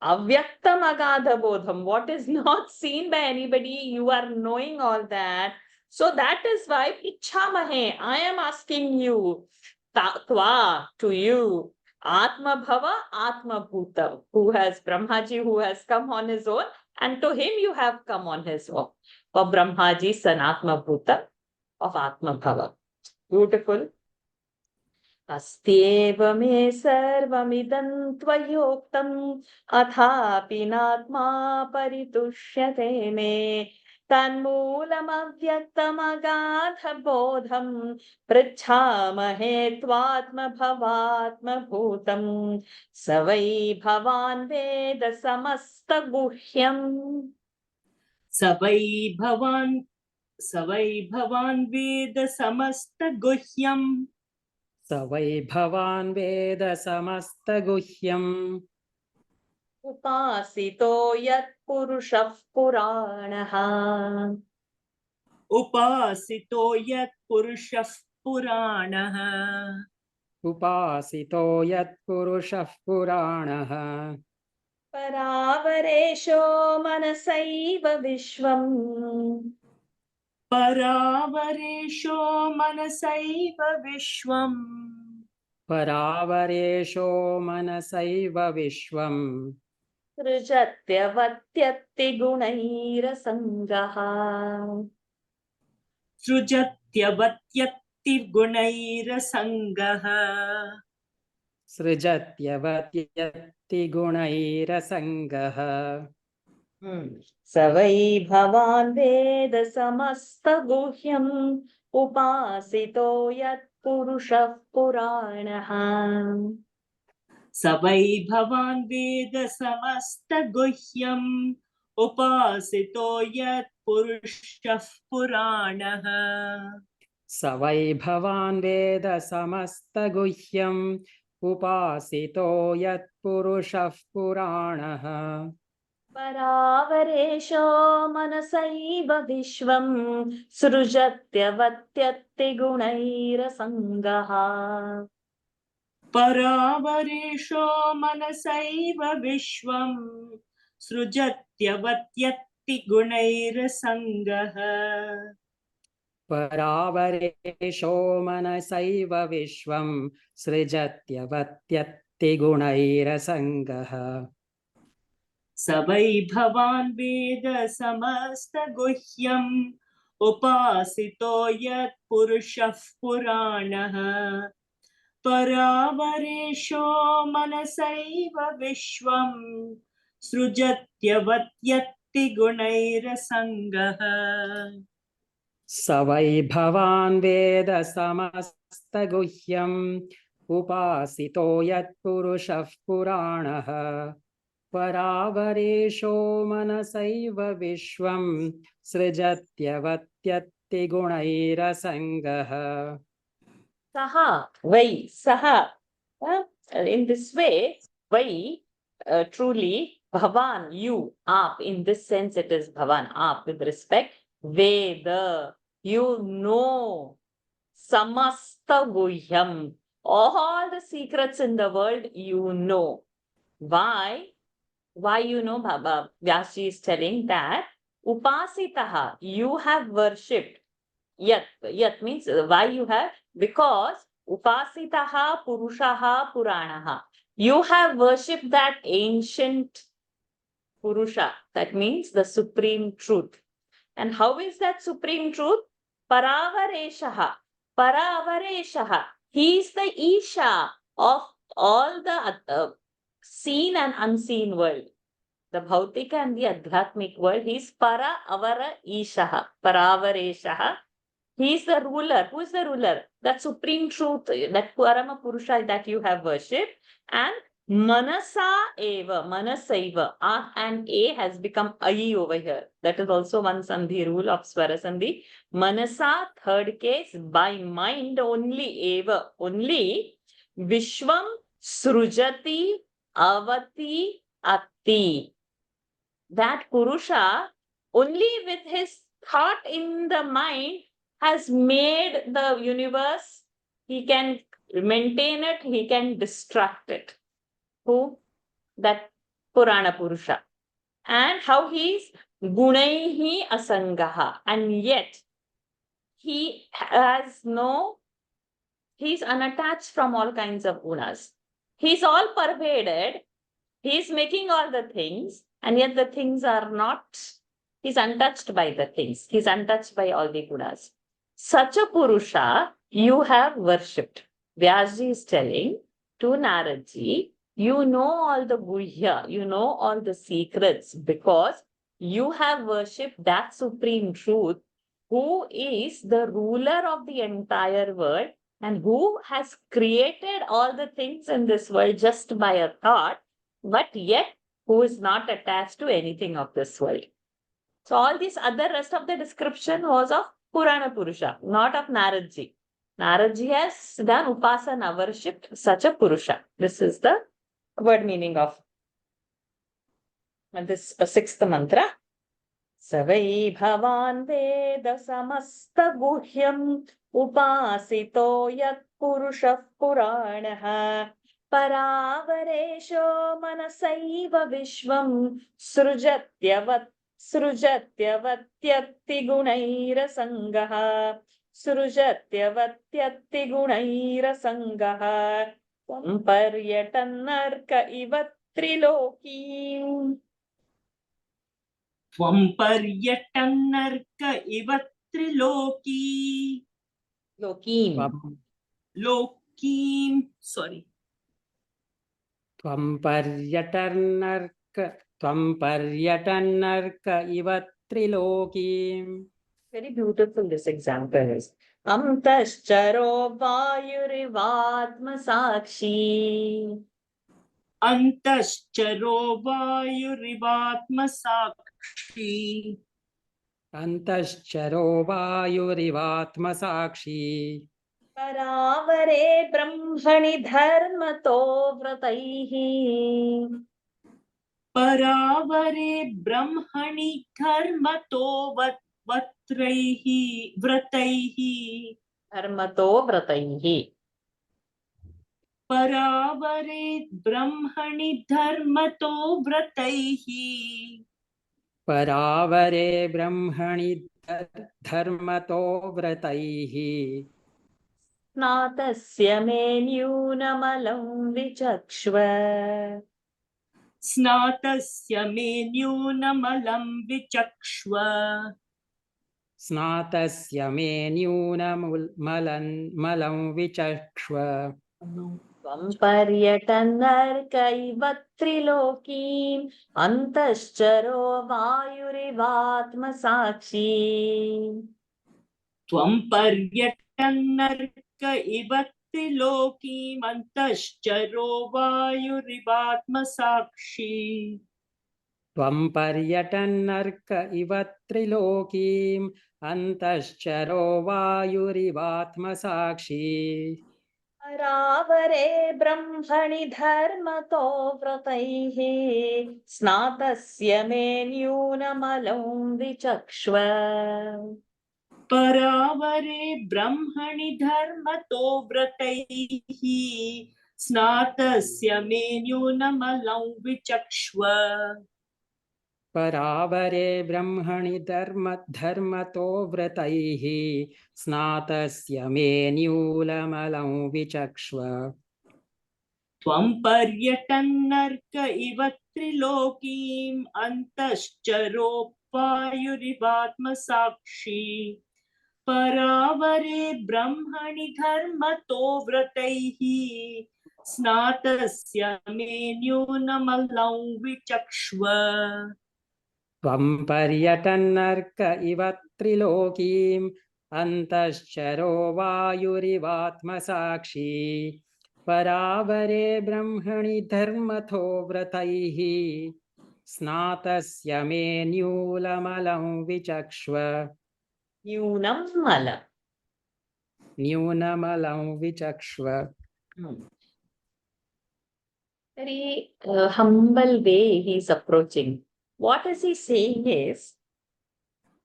Avyaktam Agadha Bodham, what is not seen by anybody, you are knowing all that. So that is why Ichhamahe, I am asking you, Tva, to you, Atma Bhava, Atma Bhutam, who has Brahmaji, who has come on his own, and to him you have come on his own. For Brahmaji, Sanatma Bhutam of Atma Bhava. Beautiful. अस्त्येव मे सर्वमिदं त्वयोक्तम् अथापि नात्मा परितुष्यते मे तन्मूलमव्यक्तमगाधबोधं पृच्छामहे त्वात्मभवात्मभूतं स वै भवान् वेद समस्तगुह्यम् स वै भवान् वेद समस्तगुह्यम् स वै भवान् वेद समस्तगुह्यम् उपासितो यत्पुरुषः पुराणः उपासितो यत्पुरुषः पुराणः उपासितो यत्पुरुषः पुराणः परावरेशो मनसैव विश्वम् परावरेशो मनसैव विश्वम् परावरेशो मनसैव विश्वम् सृजत्यवत्यत्तिगुणैरसङ्गः सृजत्यवत्यत्तिगुणैरसङ्गः सृजत्यवत्यत्तिगुणैरसङ्गः स वै भवान् वेद समस्तगुह्यम् उपासितो यत्पुरुषः पुराणः स वै भवान् वेद समस्तगुह्यम् उपासितो यत्पुरुषः पुराणः स वै भवान् वेद समस्तगुह्यम् उपासितो यत्पुरुषः पुराणः परावरेशो मनसैव विश्वम् सृजत्यवत्यत्तिगुणैरसङ्गः परावरेशो मनसैव विश्वम् सृजत्यवत्यत्तिगुणैरसङ्गः परावरेशो मनसैव विश्वं सृजत्यवत्यत्तिगुणैरसङ्गः स वै भवान् वेद समस्तगुह्यम् उपासितो यत्पुरुषः पुराणः परावरेशो मनसैव विश्वं सृजत्यवत्यत्ति गुणैरसङ्गः स वै भवान् वेद समस्तगुह्यम् उपासितो यत्पुरुषः पुराणः परावरेशो मनसैव विश्वं सृजत्यवत्यत्ति गुणैरसङ्गः Saha, Vai, Saha. In this way, Vai, truly, Bhavan, you, Aap, in this sense it is Bhavan, Aap, with respect, Veda, you know, Samasta Guhyam, all the secrets in the world you know. Why? Why you know, Baba? Vyasji is telling that Upasitaha, you have worshipped. Yat means why you have, because Upasitaha Purushaha Puranaha. You have worshipped that ancient Purusha. That means the supreme truth. And how is that supreme truth? Paravareshaha. Paravareshaha. He is the Isha of all the seen and unseen world. The Bhautika and the Adhyatmic world. He is Para Avara Ishaha. Paravareshaha. He is the ruler. Who is the ruler? That supreme truth, that Parama Purusha that you have worshipped. And Manasa Eva, Manasaiva. A and A has become Ai over here. That is also one Sandhi rule of Swara Sandhi. Manasa, third case, by mind only Eva, only Vishwam Srujati Avati Atti. That Purusha, only with his thought in the mind, has made the universe. He can maintain it, he can destruct it. Who? That Purana Purusha. And how he is Gunaihi Asangaha. And yet, he has no, he is unattached from all kinds of gunas. He is all pervaded. He is making all the things, and yet the things are not, he is untouched by the things. He is untouched by all the gunas. Such a Purusha you have worshipped. Vyasji is telling to Naradji, you know all the Guhya, you know all the secrets because you have worshipped that supreme truth who is the ruler of the entire world and who has created all the things in this world just by a thought, but yet who is not attached to anything of this world. So all this other rest of the description was of Purana Purusha, not of Naradji. Naradji has done Upasana, worshipped such a Purusha. This is the word meaning of this sixth mantra. Savai Bhavan Veda Samasta Guhyam Upasito Yat Purusha Puranaha Paravaresho Manasaiva Vishwam Srujatyavat Srujatyavattyatti Gunairasangaha Srujatyavattyatti Gunairasangaha Paryatannarka Iva Trilokim. त्वं पर्यटन्नर्क इव त्रिलोकी Lokim. लोकीं sorry त्वं पर्यटन्नर्क इव त्रिलोकीम्. Very beautiful this example is. Amtascharo Vayurivatma Sakshi. अन्तश्चरो वायुरिवात्मसाक्षी अन्तश्चरो वायुरिवात्मसाक्षी Paravare Brahmani Dharmato Vrataihi. परावरे ब्रह्मणि धर्मतो व्रतैः Dharmato Vrataihi. परावरे ब्रह्मणि धर्मतो व्रतैः परावरे ब्रह्मणि धर्मतो व्रतैः Snatasya me nyunamalam vichakshva. स्नातस्य मे न्यूनमलं विचक्ष्व स्नातस्य मे न्यूनमलं विचक्ष्व त्वं पर्यटन्नर्क इव त्रिलोकीम् अन्तश्चरो वायुरिवात्मसाक्षी त्वं पर्यटन्नर्क इव त्रिलोकीमन्तश्चरो वायुरिवात्मसाक्षी त्वं पर्यटन्नर्क इव त्रिलोकीम् अन्तश्चरो वायुरिवात्मसाक्षी परावरे ब्रह्मणि धर्मतो व्रतैः स्नातस्य मे न्यूनमलं विचक्ष्व परावरे ब्रह्मणि धर्मतो व्रतैः स्नातस्य मे न्यूनमलं विचक्ष्व परावरे ब्रह्मणि धर्मतो व्रतैः स्नातस्य मे न्यूनमलं विचक्ष्व त्वं पर्यटन्नर्क इव त्रिलोकीम् अन्तश्चरोपायुरिवात्मसाक्षी परावरे ब्रह्मणि धर्मतो व्रतैः स्नातस्य मे न्यूनमलं विचक्ष्व त्वं पर्यटन्नर्क इव त्रिलोकीम् अन्तश्चरो वायुरिवात्मसाक्षी परावरे ब्रह्मणि धर्मतो व्रतैः स्नातस्य मे न्यूनमलं विचक्ष्व न्यूनमलं विचक्ष्व Very humble way he is approaching. What is he saying is,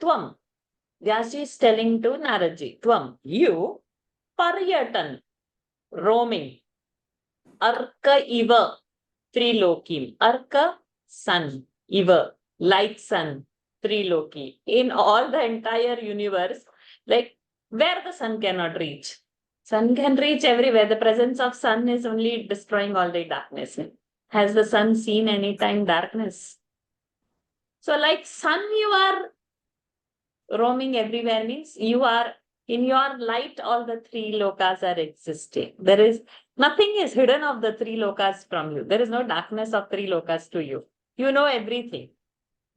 Tvam. Vyasji is telling to Naraji, Tvam, you, Paryatan, roaming, Arka iva, Trilokim, Arka, sun, iva, like sun, Triloki. In all the entire universe, like where the sun cannot reach. Sun can reach everywhere. The presence of sun is only destroying all the darkness. Has the sun seen any time darkness? So like sun, you are roaming everywhere, means you are in your light, all the three lokas are existing. There is nothing is hidden of the three lokas from you. There is no darkness of three lokas to you. You know everything.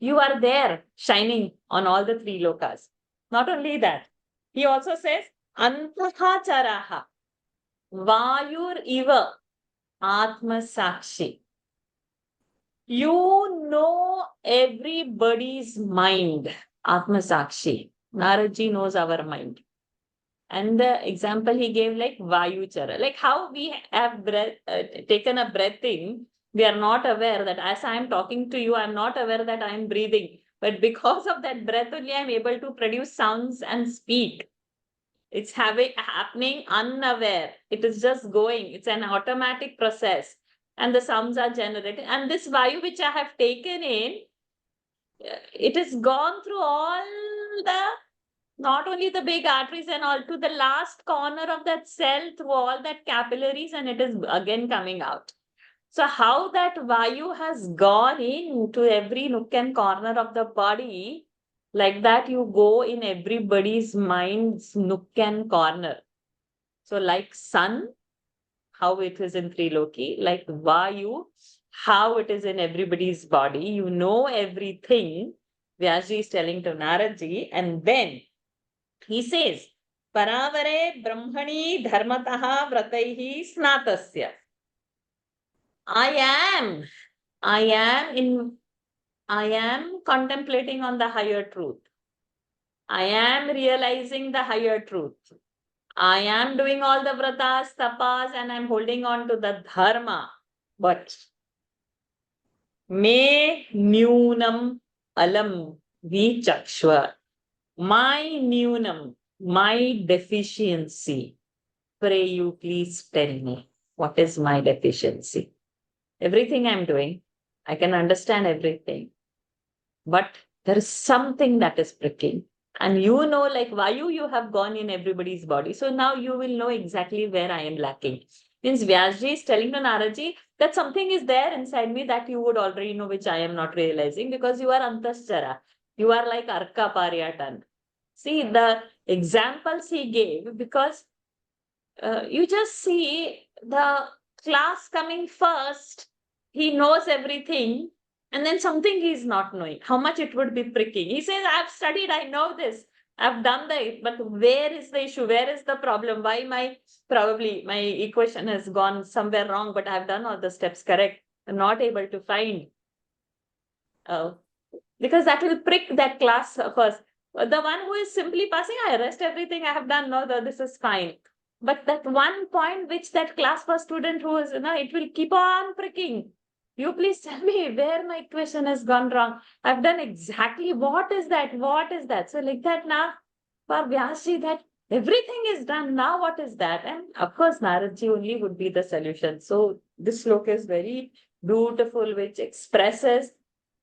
You are there shining on all the three lokas. Not only that, he also says, Antaha charaha, Vayur iva, Atma Sakshi. You know everybody's mind. Atma Sakshi. Naraji knows our mind. And the example he gave like Vayu Chara. Like how we have taken a breath in, we are not aware that as I am talking to you, I am not aware that I am breathing. But because of that breath only, I am able to produce sounds and speak. It's happening unaware. It is just going. It's an automatic process. And the sounds are generated. And this Vayu which I have taken in, it has gone through all the, not only the big arteries and all, to the last corner of that cell, through all that capillaries, and it is again coming out. So how that Vayu has gone into every nook and corner of the body, like that you go in everybody's mind's nook and corner. So like sun, how it is in Triloki, like Vayu, how it is in everybody's body. You know everything. Vyasji is telling to Naraji, and then he says, Paravare Brahmani Dharmataha Vrataihi Snatasya. I am contemplating on the higher truth. I am realizing the higher truth. I am doing all the vratas, tapas, and I'm holding on to the dharma. But me nyunam alam vichakshva. My nyunam, my deficiency. Pray you please tell me, what is my deficiency? Everything I'm doing, I can understand everything. But there is something that is pricking. And you know, like you have gone in everybody's body. So now you will know exactly where I am lacking. Means Vyasji is telling to Naraji that something is there inside me that you would already know, which I am not realizing, because you are Antaschara. You are like Arka Paryatan. See the examples he gave, because you just see the class coming first, he knows everything, and then something he is not knowing. How much it would be pricking. He says, I've studied, I know this, I've done that, but where is the issue? Where is the problem? Why probably my equation has gone somewhere wrong, but I've done all the steps correct. I'm not able to find. Because that will prick that class first. The one who is simply passing, I rest everything I have done, no, this is fine. But that one point which that class first student who is, it will keep on pricking. You please tell me where my equation has gone wrong. I've done exactly what is that? What is that? So like that now, for Vyasji, that everything is done. Now what is that? And of course, Naradji only would be the solution. So this sloka is very beautiful, which expresses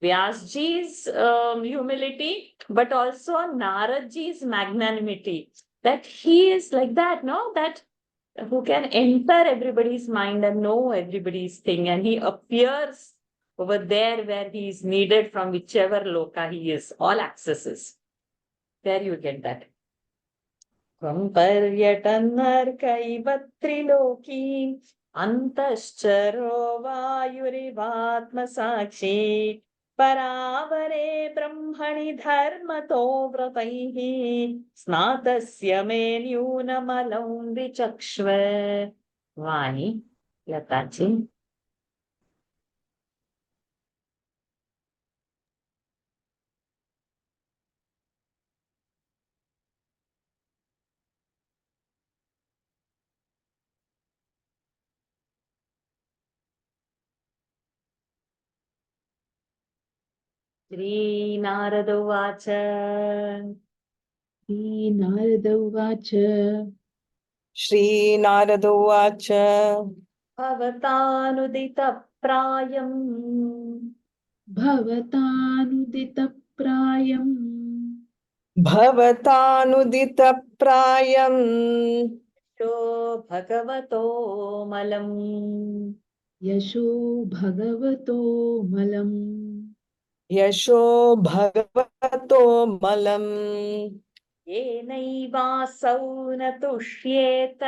Vyasji's humility, but also Naradji's magnanimity. That he is like that, no? That who can enter everybody's mind and know everybody's thing. And he appears over there where he is needed from whichever loka he is, all accesses. There you get that. Tvam paryatannarkaiva triloki antascharo vayurivatmasakshi Paravare brahmani dharmato vrataihi snatasya me nyunamalam vichakshva. Vani, Lataji. Shri Narada Uvacha. श्रीनारद उवाच श्रीनारद उवाच Bhavatanudita-prayam भवतानुदितप्रायम् भवतानुदितप्रायम् Sho Bhagavato Malam यशो भगवतो मलम् यशो भगवतो मलम् Yenaivasav न तुष्येत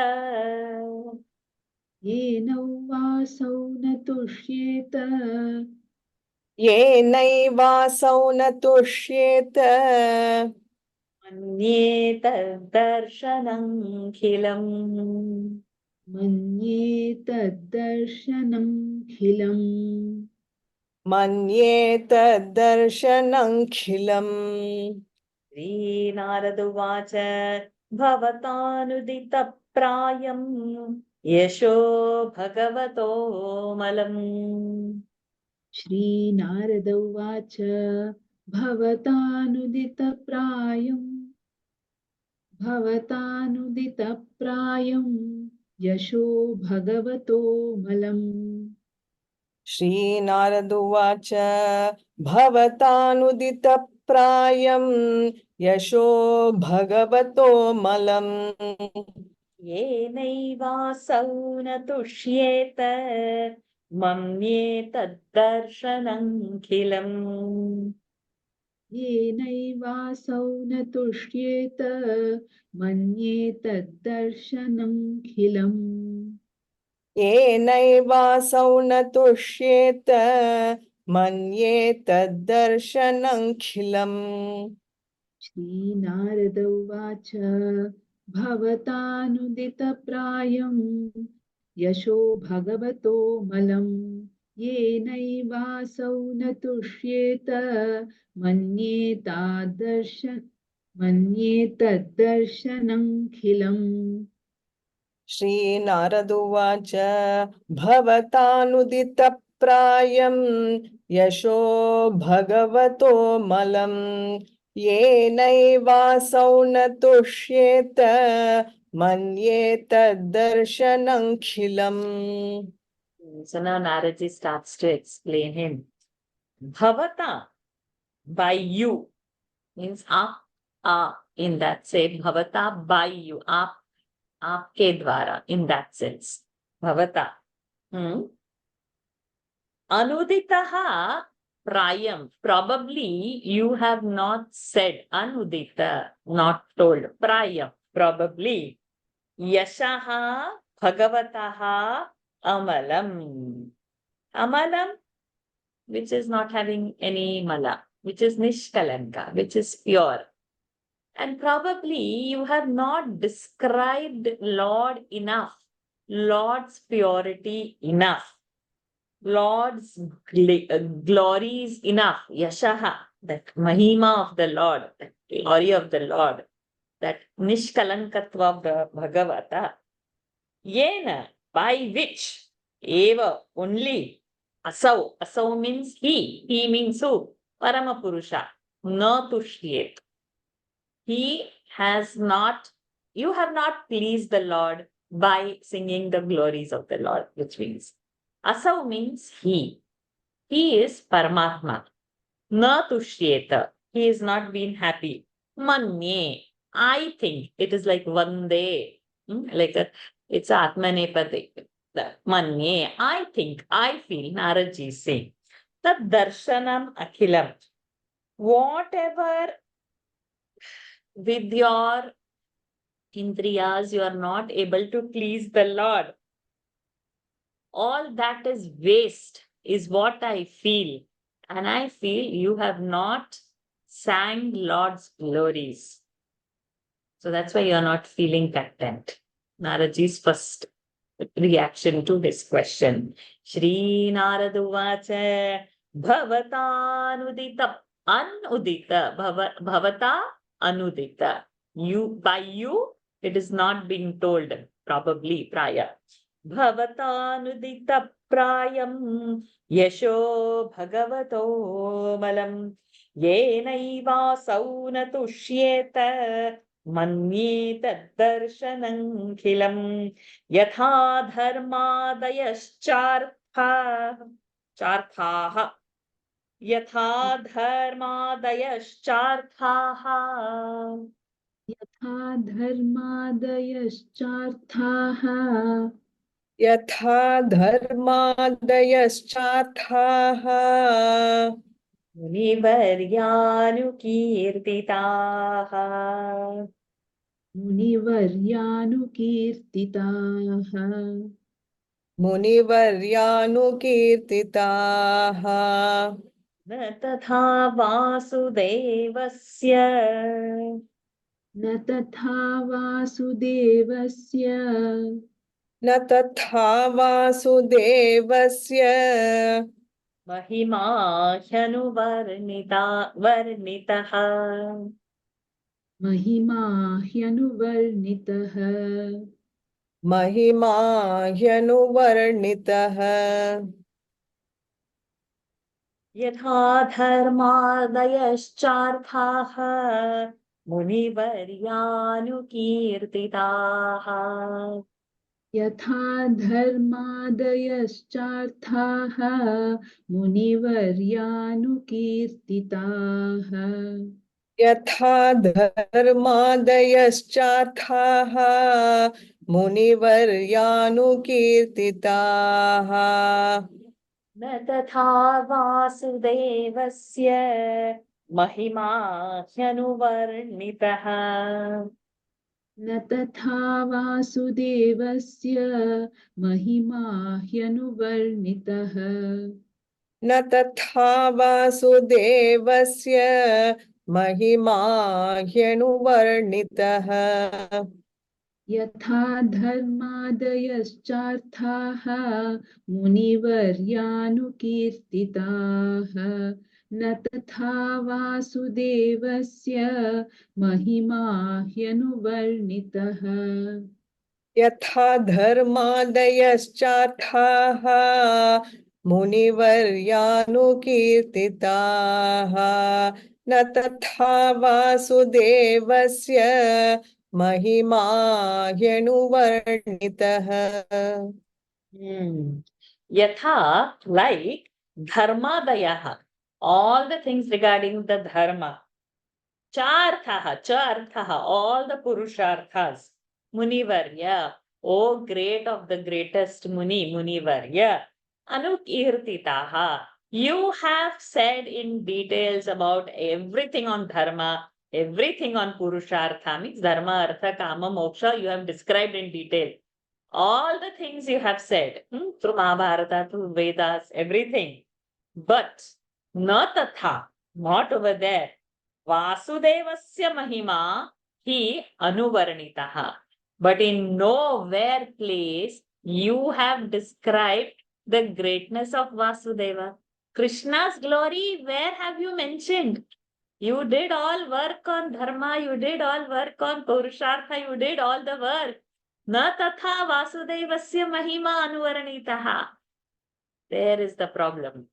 येन वासौ न तुष्येत येनैवासौ न तुष्येत मन्येत दर्शनमखिलम् मन्ये तद्दर्शनमखिलम् मन्ये तद्दर्शनमखिलम् श्रीनारदुवाच भवतानुदितप्रायम् यशो भगवतो मलम् श्रीनारद उवाच भवतानुदितप्रायम् यशो भगवतो मलम् श्रीनारद उवाच भवतानुदितप्रायम् यशो भगवतो मलम् येनैवासौ न तुष्येत मन्ये तद्दर्शनमखिलम् येनैवासौ न तुष्येत मन्ये तद्दर्शनमखिलम् येनैवासौ न तुष्येत मन्ये तद्दर्शनमखिलम् श्रीनारद उवाच भवतानुदितप्रायम् यशो भगवतो मलम् येनैवासौ न तुष्येत मन्ये तद्दर्शनमखिलम् श्रीनारद उवाच भवतानुदितप्रायम् यशो भगवतो मलम् येनैवासौ न तुष्येत मन्ये तद्दर्शनमखिलम् So now Naradji starts to explain him. Bhavata, by you, means in that sense. Bhavata, by you, aapke dwara, in that sense. Bhavata. Anuditaha Prayam. Probably you have not said anudita, not told. Prayam. Probably. Yashaha Bhagavataha Amalam. Amalam, which is not having any mala, which is Nishkalanka, which is pure. And probably you have not described Lord enough, Lord's purity enough, Lord's glories enough, Yashaha, that Mahima of the Lord, that glory of the Lord, that Nishkalankatva of the Bhagavata, Yena, by which, Eva, only, Asau, Asau means he means who? Paramapurusha, na tushyet. He has not, you have not pleased the Lord by singing the glories of the Lord, which means Asau means he. He is Paramatma. Na tushyeta. He is not been happy. Manye. I think it is like Vande. Like it's Atmanepade. Manye. I think, I feel, Naraji is saying. Tat darshanam akhilam. Whatever with your indriyas you are not able to please the Lord, all that is waste, is what I feel. And I feel you have not sang Lord's glories. So that's why you are not feeling content. Naraji's first reaction to his question. Shri Naraduvacha Bhavatanudita Anudita Bhavata Anudita. You, by you, it is not being told, probably prior. Bhavatanudita prayam yasho bhagavato malam yenaiva saunatusyeta manye taddarshanankilam yatha dharmadayascharthaha yatha dharmadayascharthaha यथा धर्मादयश्चार्थाः यथा धर्मादयश्चार्थाः मुनिवर्यानुकीर्तिताः मुनिवर्यानुकीर्तिताः मुनिवर्यानुकीर्तिताः न तथा वासुदेवस्य न तथा वासुदेवस्य न तथा वासुदेवस्य महिमा वर्णितः महिमा ह्यनुवर्णितः महिमा ह्यनुवर्णितः यथा धर्मादयश्चार्थाः मुनिवर्यानुकीर्तिताः यथा धर्मादयश्चार्थाः मुनिवर्यानुकीर्तिताः यथा धर्मादयश्चार्थाः मुनिवर्यानुकीर्तिताः न तथा वासुदेवस्य महिमा ह्यनुवर्णितः न तथा वासुदेवस्य महिमा ह्यनुवर्णितः न तथा वासुदेवस्य महिमा ह्यनुवर्णितः यथा धर्मादयश्चार्थाः मुनिवर्यानुकीर्तिताः न तथा वासुदेवस्य महिमा ह्यनुवर्णितः यथा धर्मादयश्चार्थाः मुनिवर्यानुकीर्तिताः न तथा वासुदेवस्य महिमा ह्यनुवर्णितः Yatha, like dharmadayaha, all the things regarding the dharma. Charthaha, all the purusharthas. Munivarya, oh great of the greatest Muni, Munivarya. Anukirtitaha, You have said in details about everything on dharma, everything on purushartha, means dharma, artha, kama, moksha, you have described in detail. All the things you have said through Mahabharata, through Vedas, everything. But na tatha, not over there. Vasudevasya mahima hi anuvarnitaha. But in nowhere place you have described the greatness of Vasudeva. Krishna's glory, where have you mentioned? You did all work on dharma, you did all work on purushartha, you did all the work. Na tatha vasudevasya mahima anuvaranitaha. There is the problem.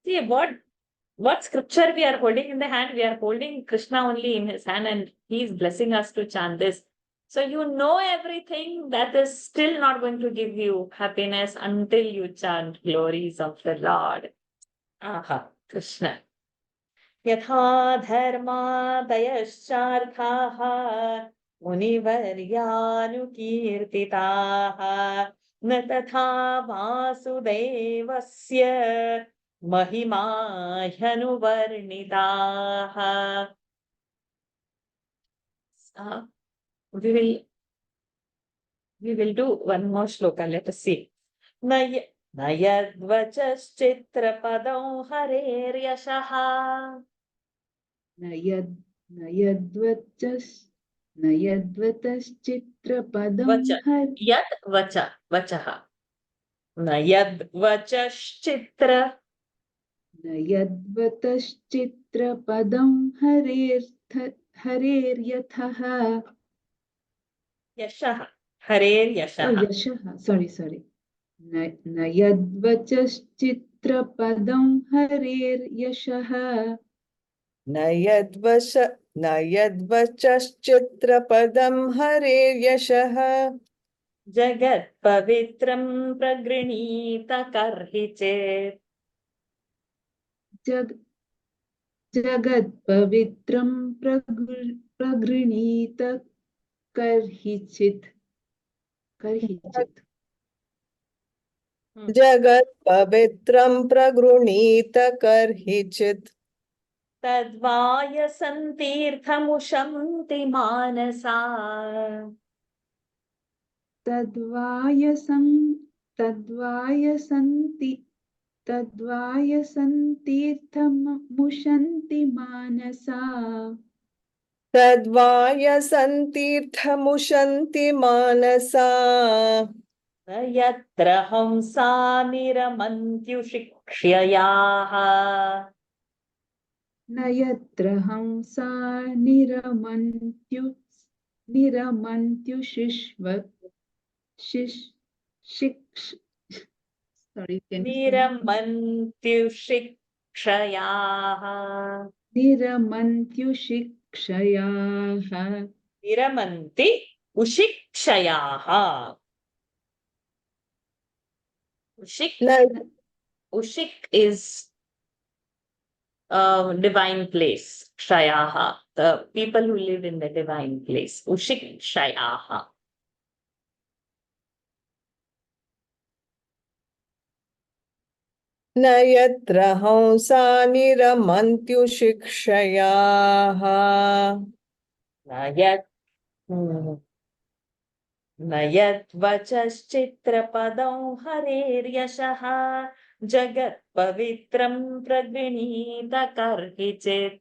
See, what scripture we are holding in the hand? We are holding Krishna only in his hand and he is blessing us to chant this. So you know everything, that is still not going to give you happiness until you chant glories of the Lord. Aha, Krishna. Yatha dharmadayaschaर्थाः मुनिवर्यानुकीर्तिताः न तथा वासुदेवस्य महिमा ह्यनुवर्णिताः. We will do one more shloka. Let us see. न यद्वचश्चित्रपदं हरेर्यशः न यद्वतश्चित्रपदं यद् वचः न यद्वचश्चित्र न यद्वतश्चित्रपदं हरेर्यथः यशः हरेर्यशः यशः sorry न यद्वचश्चित्रपदं हरेर्यशः न यद्वचश्चित्रपदं हरेर्यशः जगत्पवित्रं प्रगृणीत कर्हि चेत् जगत्पवित्रं प्रगृणीत कर्हिचित् जगत्पवित्रं प्रगृणीत कर्हिचित् तद्वायसन्तीर्थमुशन्ति मानसा तद्वायसन्तीर्थमुशन्ति मानसा तद्वायसन्तीर्थमुशन्ति मानसा न यत्र हंसा निरमन्त्युशिक्ष्ययाः न यत्र हंसा निरमन्त्युशिक्षयाः निरमन्ति उशिक्षयाः. Ushik is a divine place. Kshayaha, the people who live in the divine place. Ushik Kshayaha. न यत्र हंसा निरमन्त्युशिक्षयाः न यद्वचश्चित्रपदं हरेर्यशः जगत्पवित्रं प्रगृणीत कर्हि चेत्.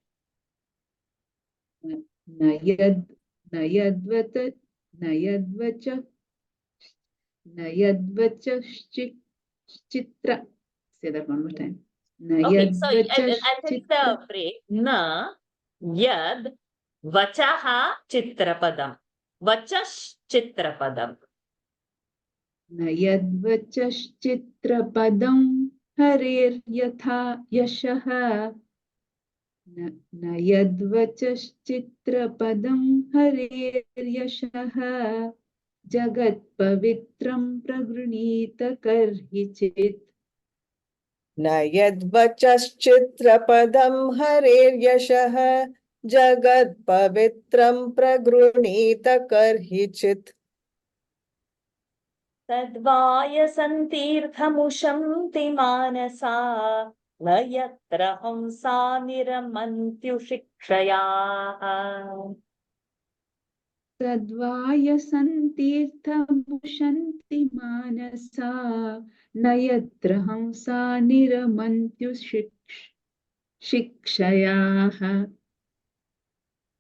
Say that one more time. Okay, so I'll take the break. Na yad vachaha chitrapadam. Vachash chitrapadam. न यद्वचश्चित्रपदं हरेर्यथा यशः न यद्वचश्चित्रपदं हरेर्यशः जगत्पवित्रं प्रगृणीत कर्हिचित् न यद्वचश्चित्रपदं हरेर्यशः जगत्पवित्रं प्रगृणीत कर्हिचित् तद्वायसन्तीर्थमुशन्ति मानसा न यत्र हंसा निरमन्त्युशिक्षयाः तद्वायसन्तीर्थमुशन्ति मानसा न यत्र हंसा निरमन्त्युशिक्षयाः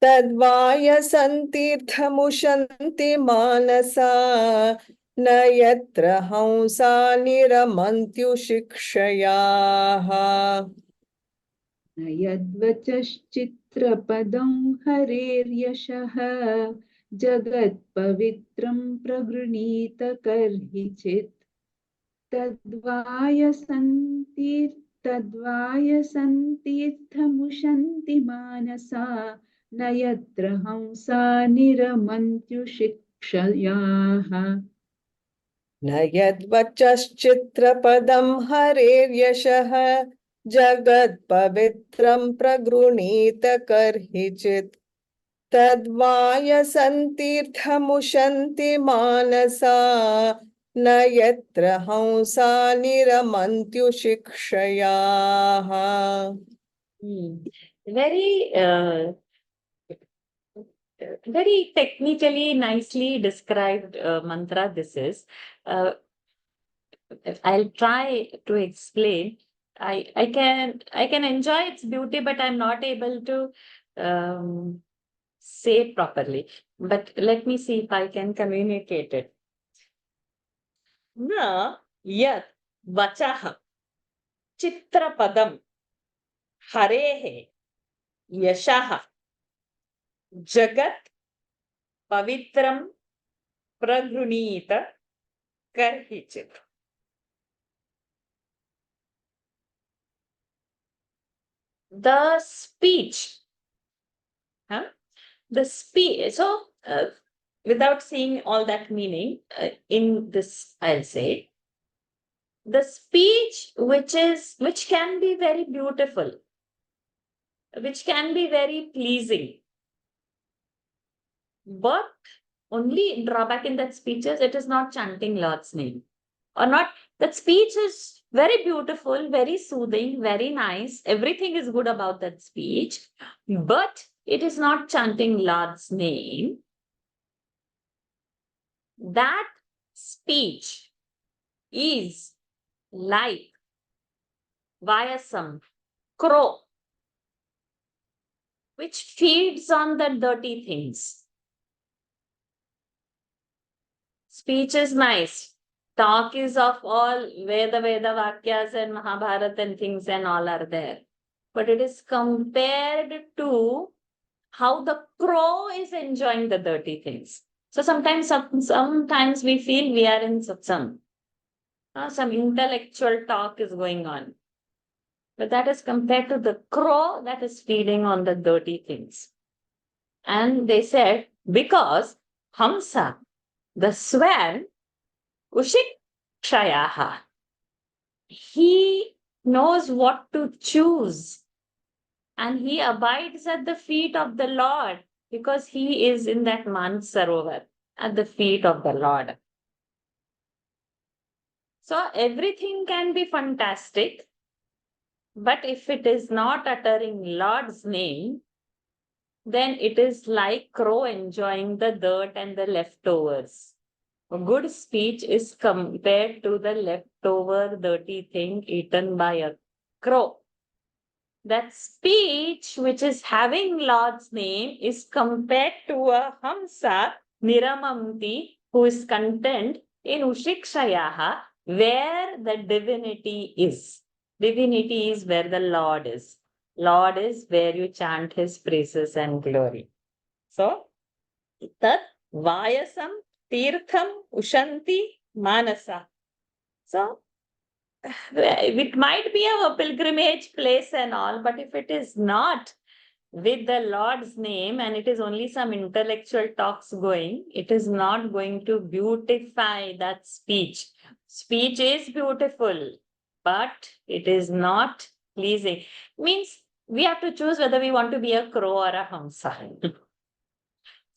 तद्वायसन्तीर्थमुशन्ति मानसा न यत्र हंसा निरमन्त्युशिक्षयाः न यद्वचश्चित्रपदं हरेर्यशः जगत्पवित्रं प्रगृणीत कर्हिचित् तद्वायसन्तीर्थमुशन्ति मानसा न यत्र हंसा निरमन्त्युशिक्षयाः न यद्वचश्चित्रपदं हरेर्यशः जगत्पवित्रं प्रगृणीत कर्हिचित् तद्वायसन्तीर्थमुशन्ति मानसा न यत्र हंसा निरमन्त्युशिक्षयाः Very technically nicely described mantra this is. I'll try to explain. I can enjoy its beauty, but I'm not able to say it properly. But let me see if I can communicate it. Na yat vachah chitrapadam harehe yashah jagat pavitram pragrunita karhichit. The speech, the speech. So, without seeing all that meaning, in this, I'll say, the speech which can be very beautiful, which can be very pleasing, but only drawback in that speech is it is not chanting Lord's name, or not. That speech is very beautiful, very soothing, very nice. Everything is good about that speech, but it is not chanting Lord's name. That speech is like Vyasam, crow, which feeds on the dirty things. Speech is nice. Talk is of all Veda Vakyas and Mahabharata and things and all are there. But it is compared to how the crow is enjoying the dirty things. So sometimes we feel we are in satsang. Some intellectual talk is going on. But that is compared to the crow that is feeding on the dirty things. And they because Hamsa, the swan, Ushikshayaha, he knows what to choose. And he abides at the feet of the Lord because he is in that Mansarovar, at the feet of the Lord. So everything can be fantastic, but if it is not uttering Lord's name, then it is like crow enjoying the dirt and the leftovers. A good speech is compared to the leftover dirty thing eaten by a crow. That speech which is having Lord's name is compared to a Hamsa Niramamti who is content in Ushikshayaha, where the divinity is. Divinity is where the Lord is. Lord is where you chant his praises and glory. So, Tat Vayasam Tirtham Ushanti Manasa. So, it might be a pilgrimage place and all, but if it is not with the Lord's name and it is only some intellectual talks going, it is not going to beautify that speech. Speech is beautiful, but it is not pleasing. Means we have to choose whether we want to be a crow or a hamsa.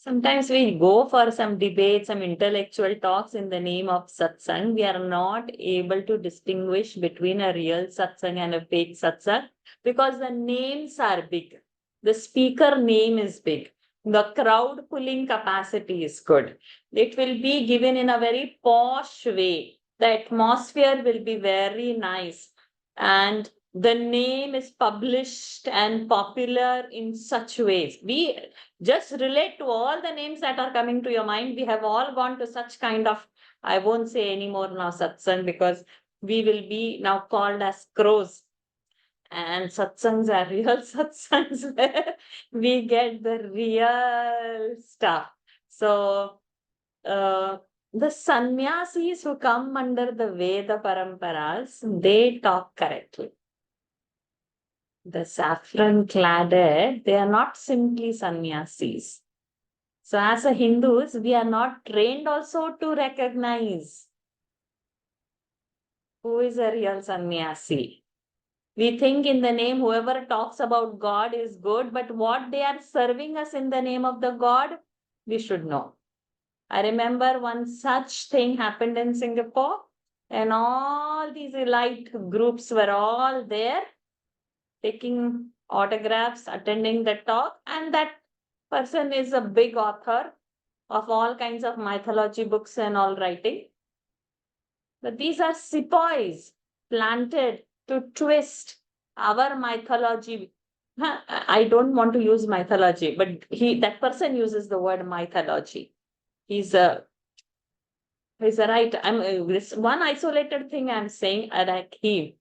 Sometimes we go for some debate, some intellectual talks in the name of satsang. We are not able to distinguish between a real satsang and a fake satsang because the names are big. The speaker name is big. The crowd pulling capacity is good. It will be given in a very posh way. The atmosphere will be very nice. And the name is published and popular in such ways. We just relate to all the names that are coming to your mind. We have all gone to such kind of, I won't say anymore now satsang because we will be now called as crows. And satsangs are real satsangs where we get the real stuff. So the sannyasis who come under the Veda Paramparas, they talk correctly. The saffron cladded, they are not simply sannyasis. So as a Hindus, we are not trained also to recognize who is a real sannyasi. We think in the name, whoever talks about God is good, but what they are serving us in the name of the God, we should know. I remember one such thing happened in Singapore, and all these elite groups were all there, taking autographs, attending the talk, and that person is a big author of all kinds of mythology books and all writing. But these are sepoys planted to twist our mythology. I don't want to use mythology, but that person uses the word mythology. He's a right. This one isolated thing I'm saying, like him.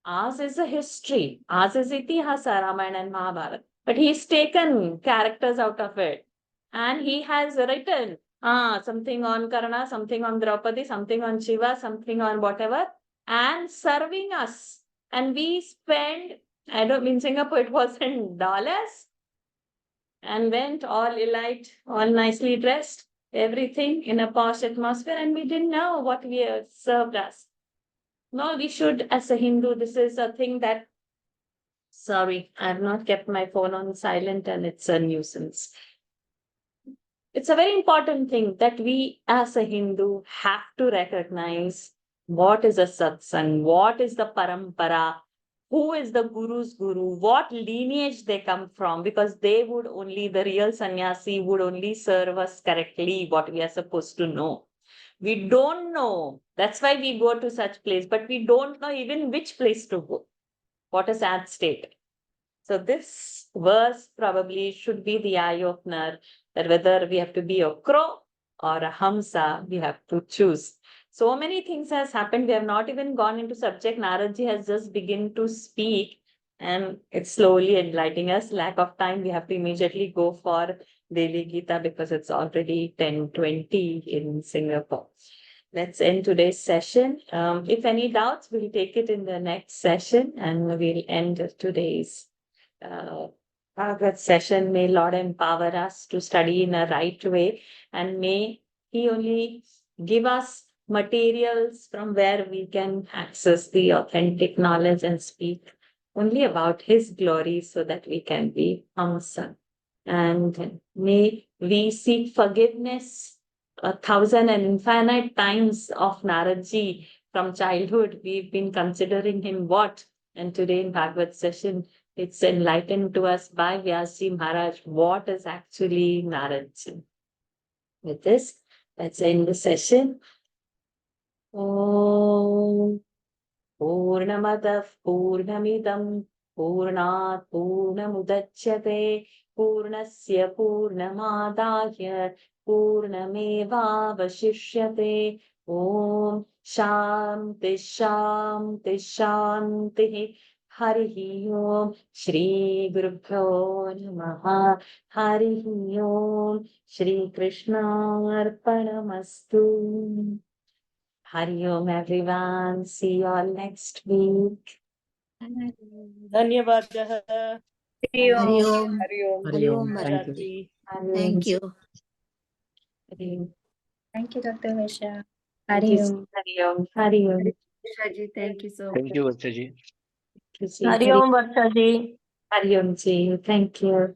Ours is a history. Ours is Itihasa, Ramayana and Mahabharata. But he's taken characters out of it. And he has written something on Karna, something on Draupadi, something on Shiva, something on whatever, and serving us. And we spend, I don't mean Singapore, it was in dollars, and went all elite, all nicely dressed, everything in a posh atmosphere, and we didn't know what we served us. No, we should, as a Hindu, this is a thing that, sorry, I have not kept my phone on silent and it's a nuisance. It's a very important thing that we as a Hindu have to recognize what is a satsang, what is the parampara, who is the guru's guru, what lineage they come from, because they would only, the real sannyasi would only serve us correctly what we are supposed to know. We don't know. That's why we go to such place, but we don't know even which place to go. What a sad state. So this verse probably should be the eye-opener that whether we have to be a crow or a hamsa, we have to choose. So many things has happened. We have not even gone into subject. Naradji has just begun to speak and it's slowly enlightening us. Lack of time, we have to immediately go for Daily Gita because it's already 10:20 in Singapore. Let's end today's session. If any doubts, we'll take it in the next session and we'll end today's Bhagawat session. May Lord empower us to study in a right way, and may He only give us materials from where we can access the authentic knowledge and speak only about His glory so that we can be Hamsa. And may we seek forgiveness 1,000 and infinite times of Naradji from childhood. We've been considering him what? And today in Bhagawat session, it's enlightened to us by Vyasji Maharaj what is actually Naradji. With this, let's end the session. Om Purnamadav Purnamidam Purnat Purnamudachyate Purnasya Purnamadaya Purnamevavashishyate. Om Shanti Shanti Shanti. Hari Om Shri Gurubhyo Namaha. Hari Om Shri Krishna Arpanamastu. Hari Om everyone. See you all next week. धन्यवादः हरि ओम हरि ओम Hari Om. Thank you. रात्रि thank you Thank you, Dr. Vaishya. Hari Hari Om. Om. Hari Om. Hari Om. Shaji, thank you so much. Thank you, Vastaji. Hari Om Varsha ji. Hari Om ji. Thank you.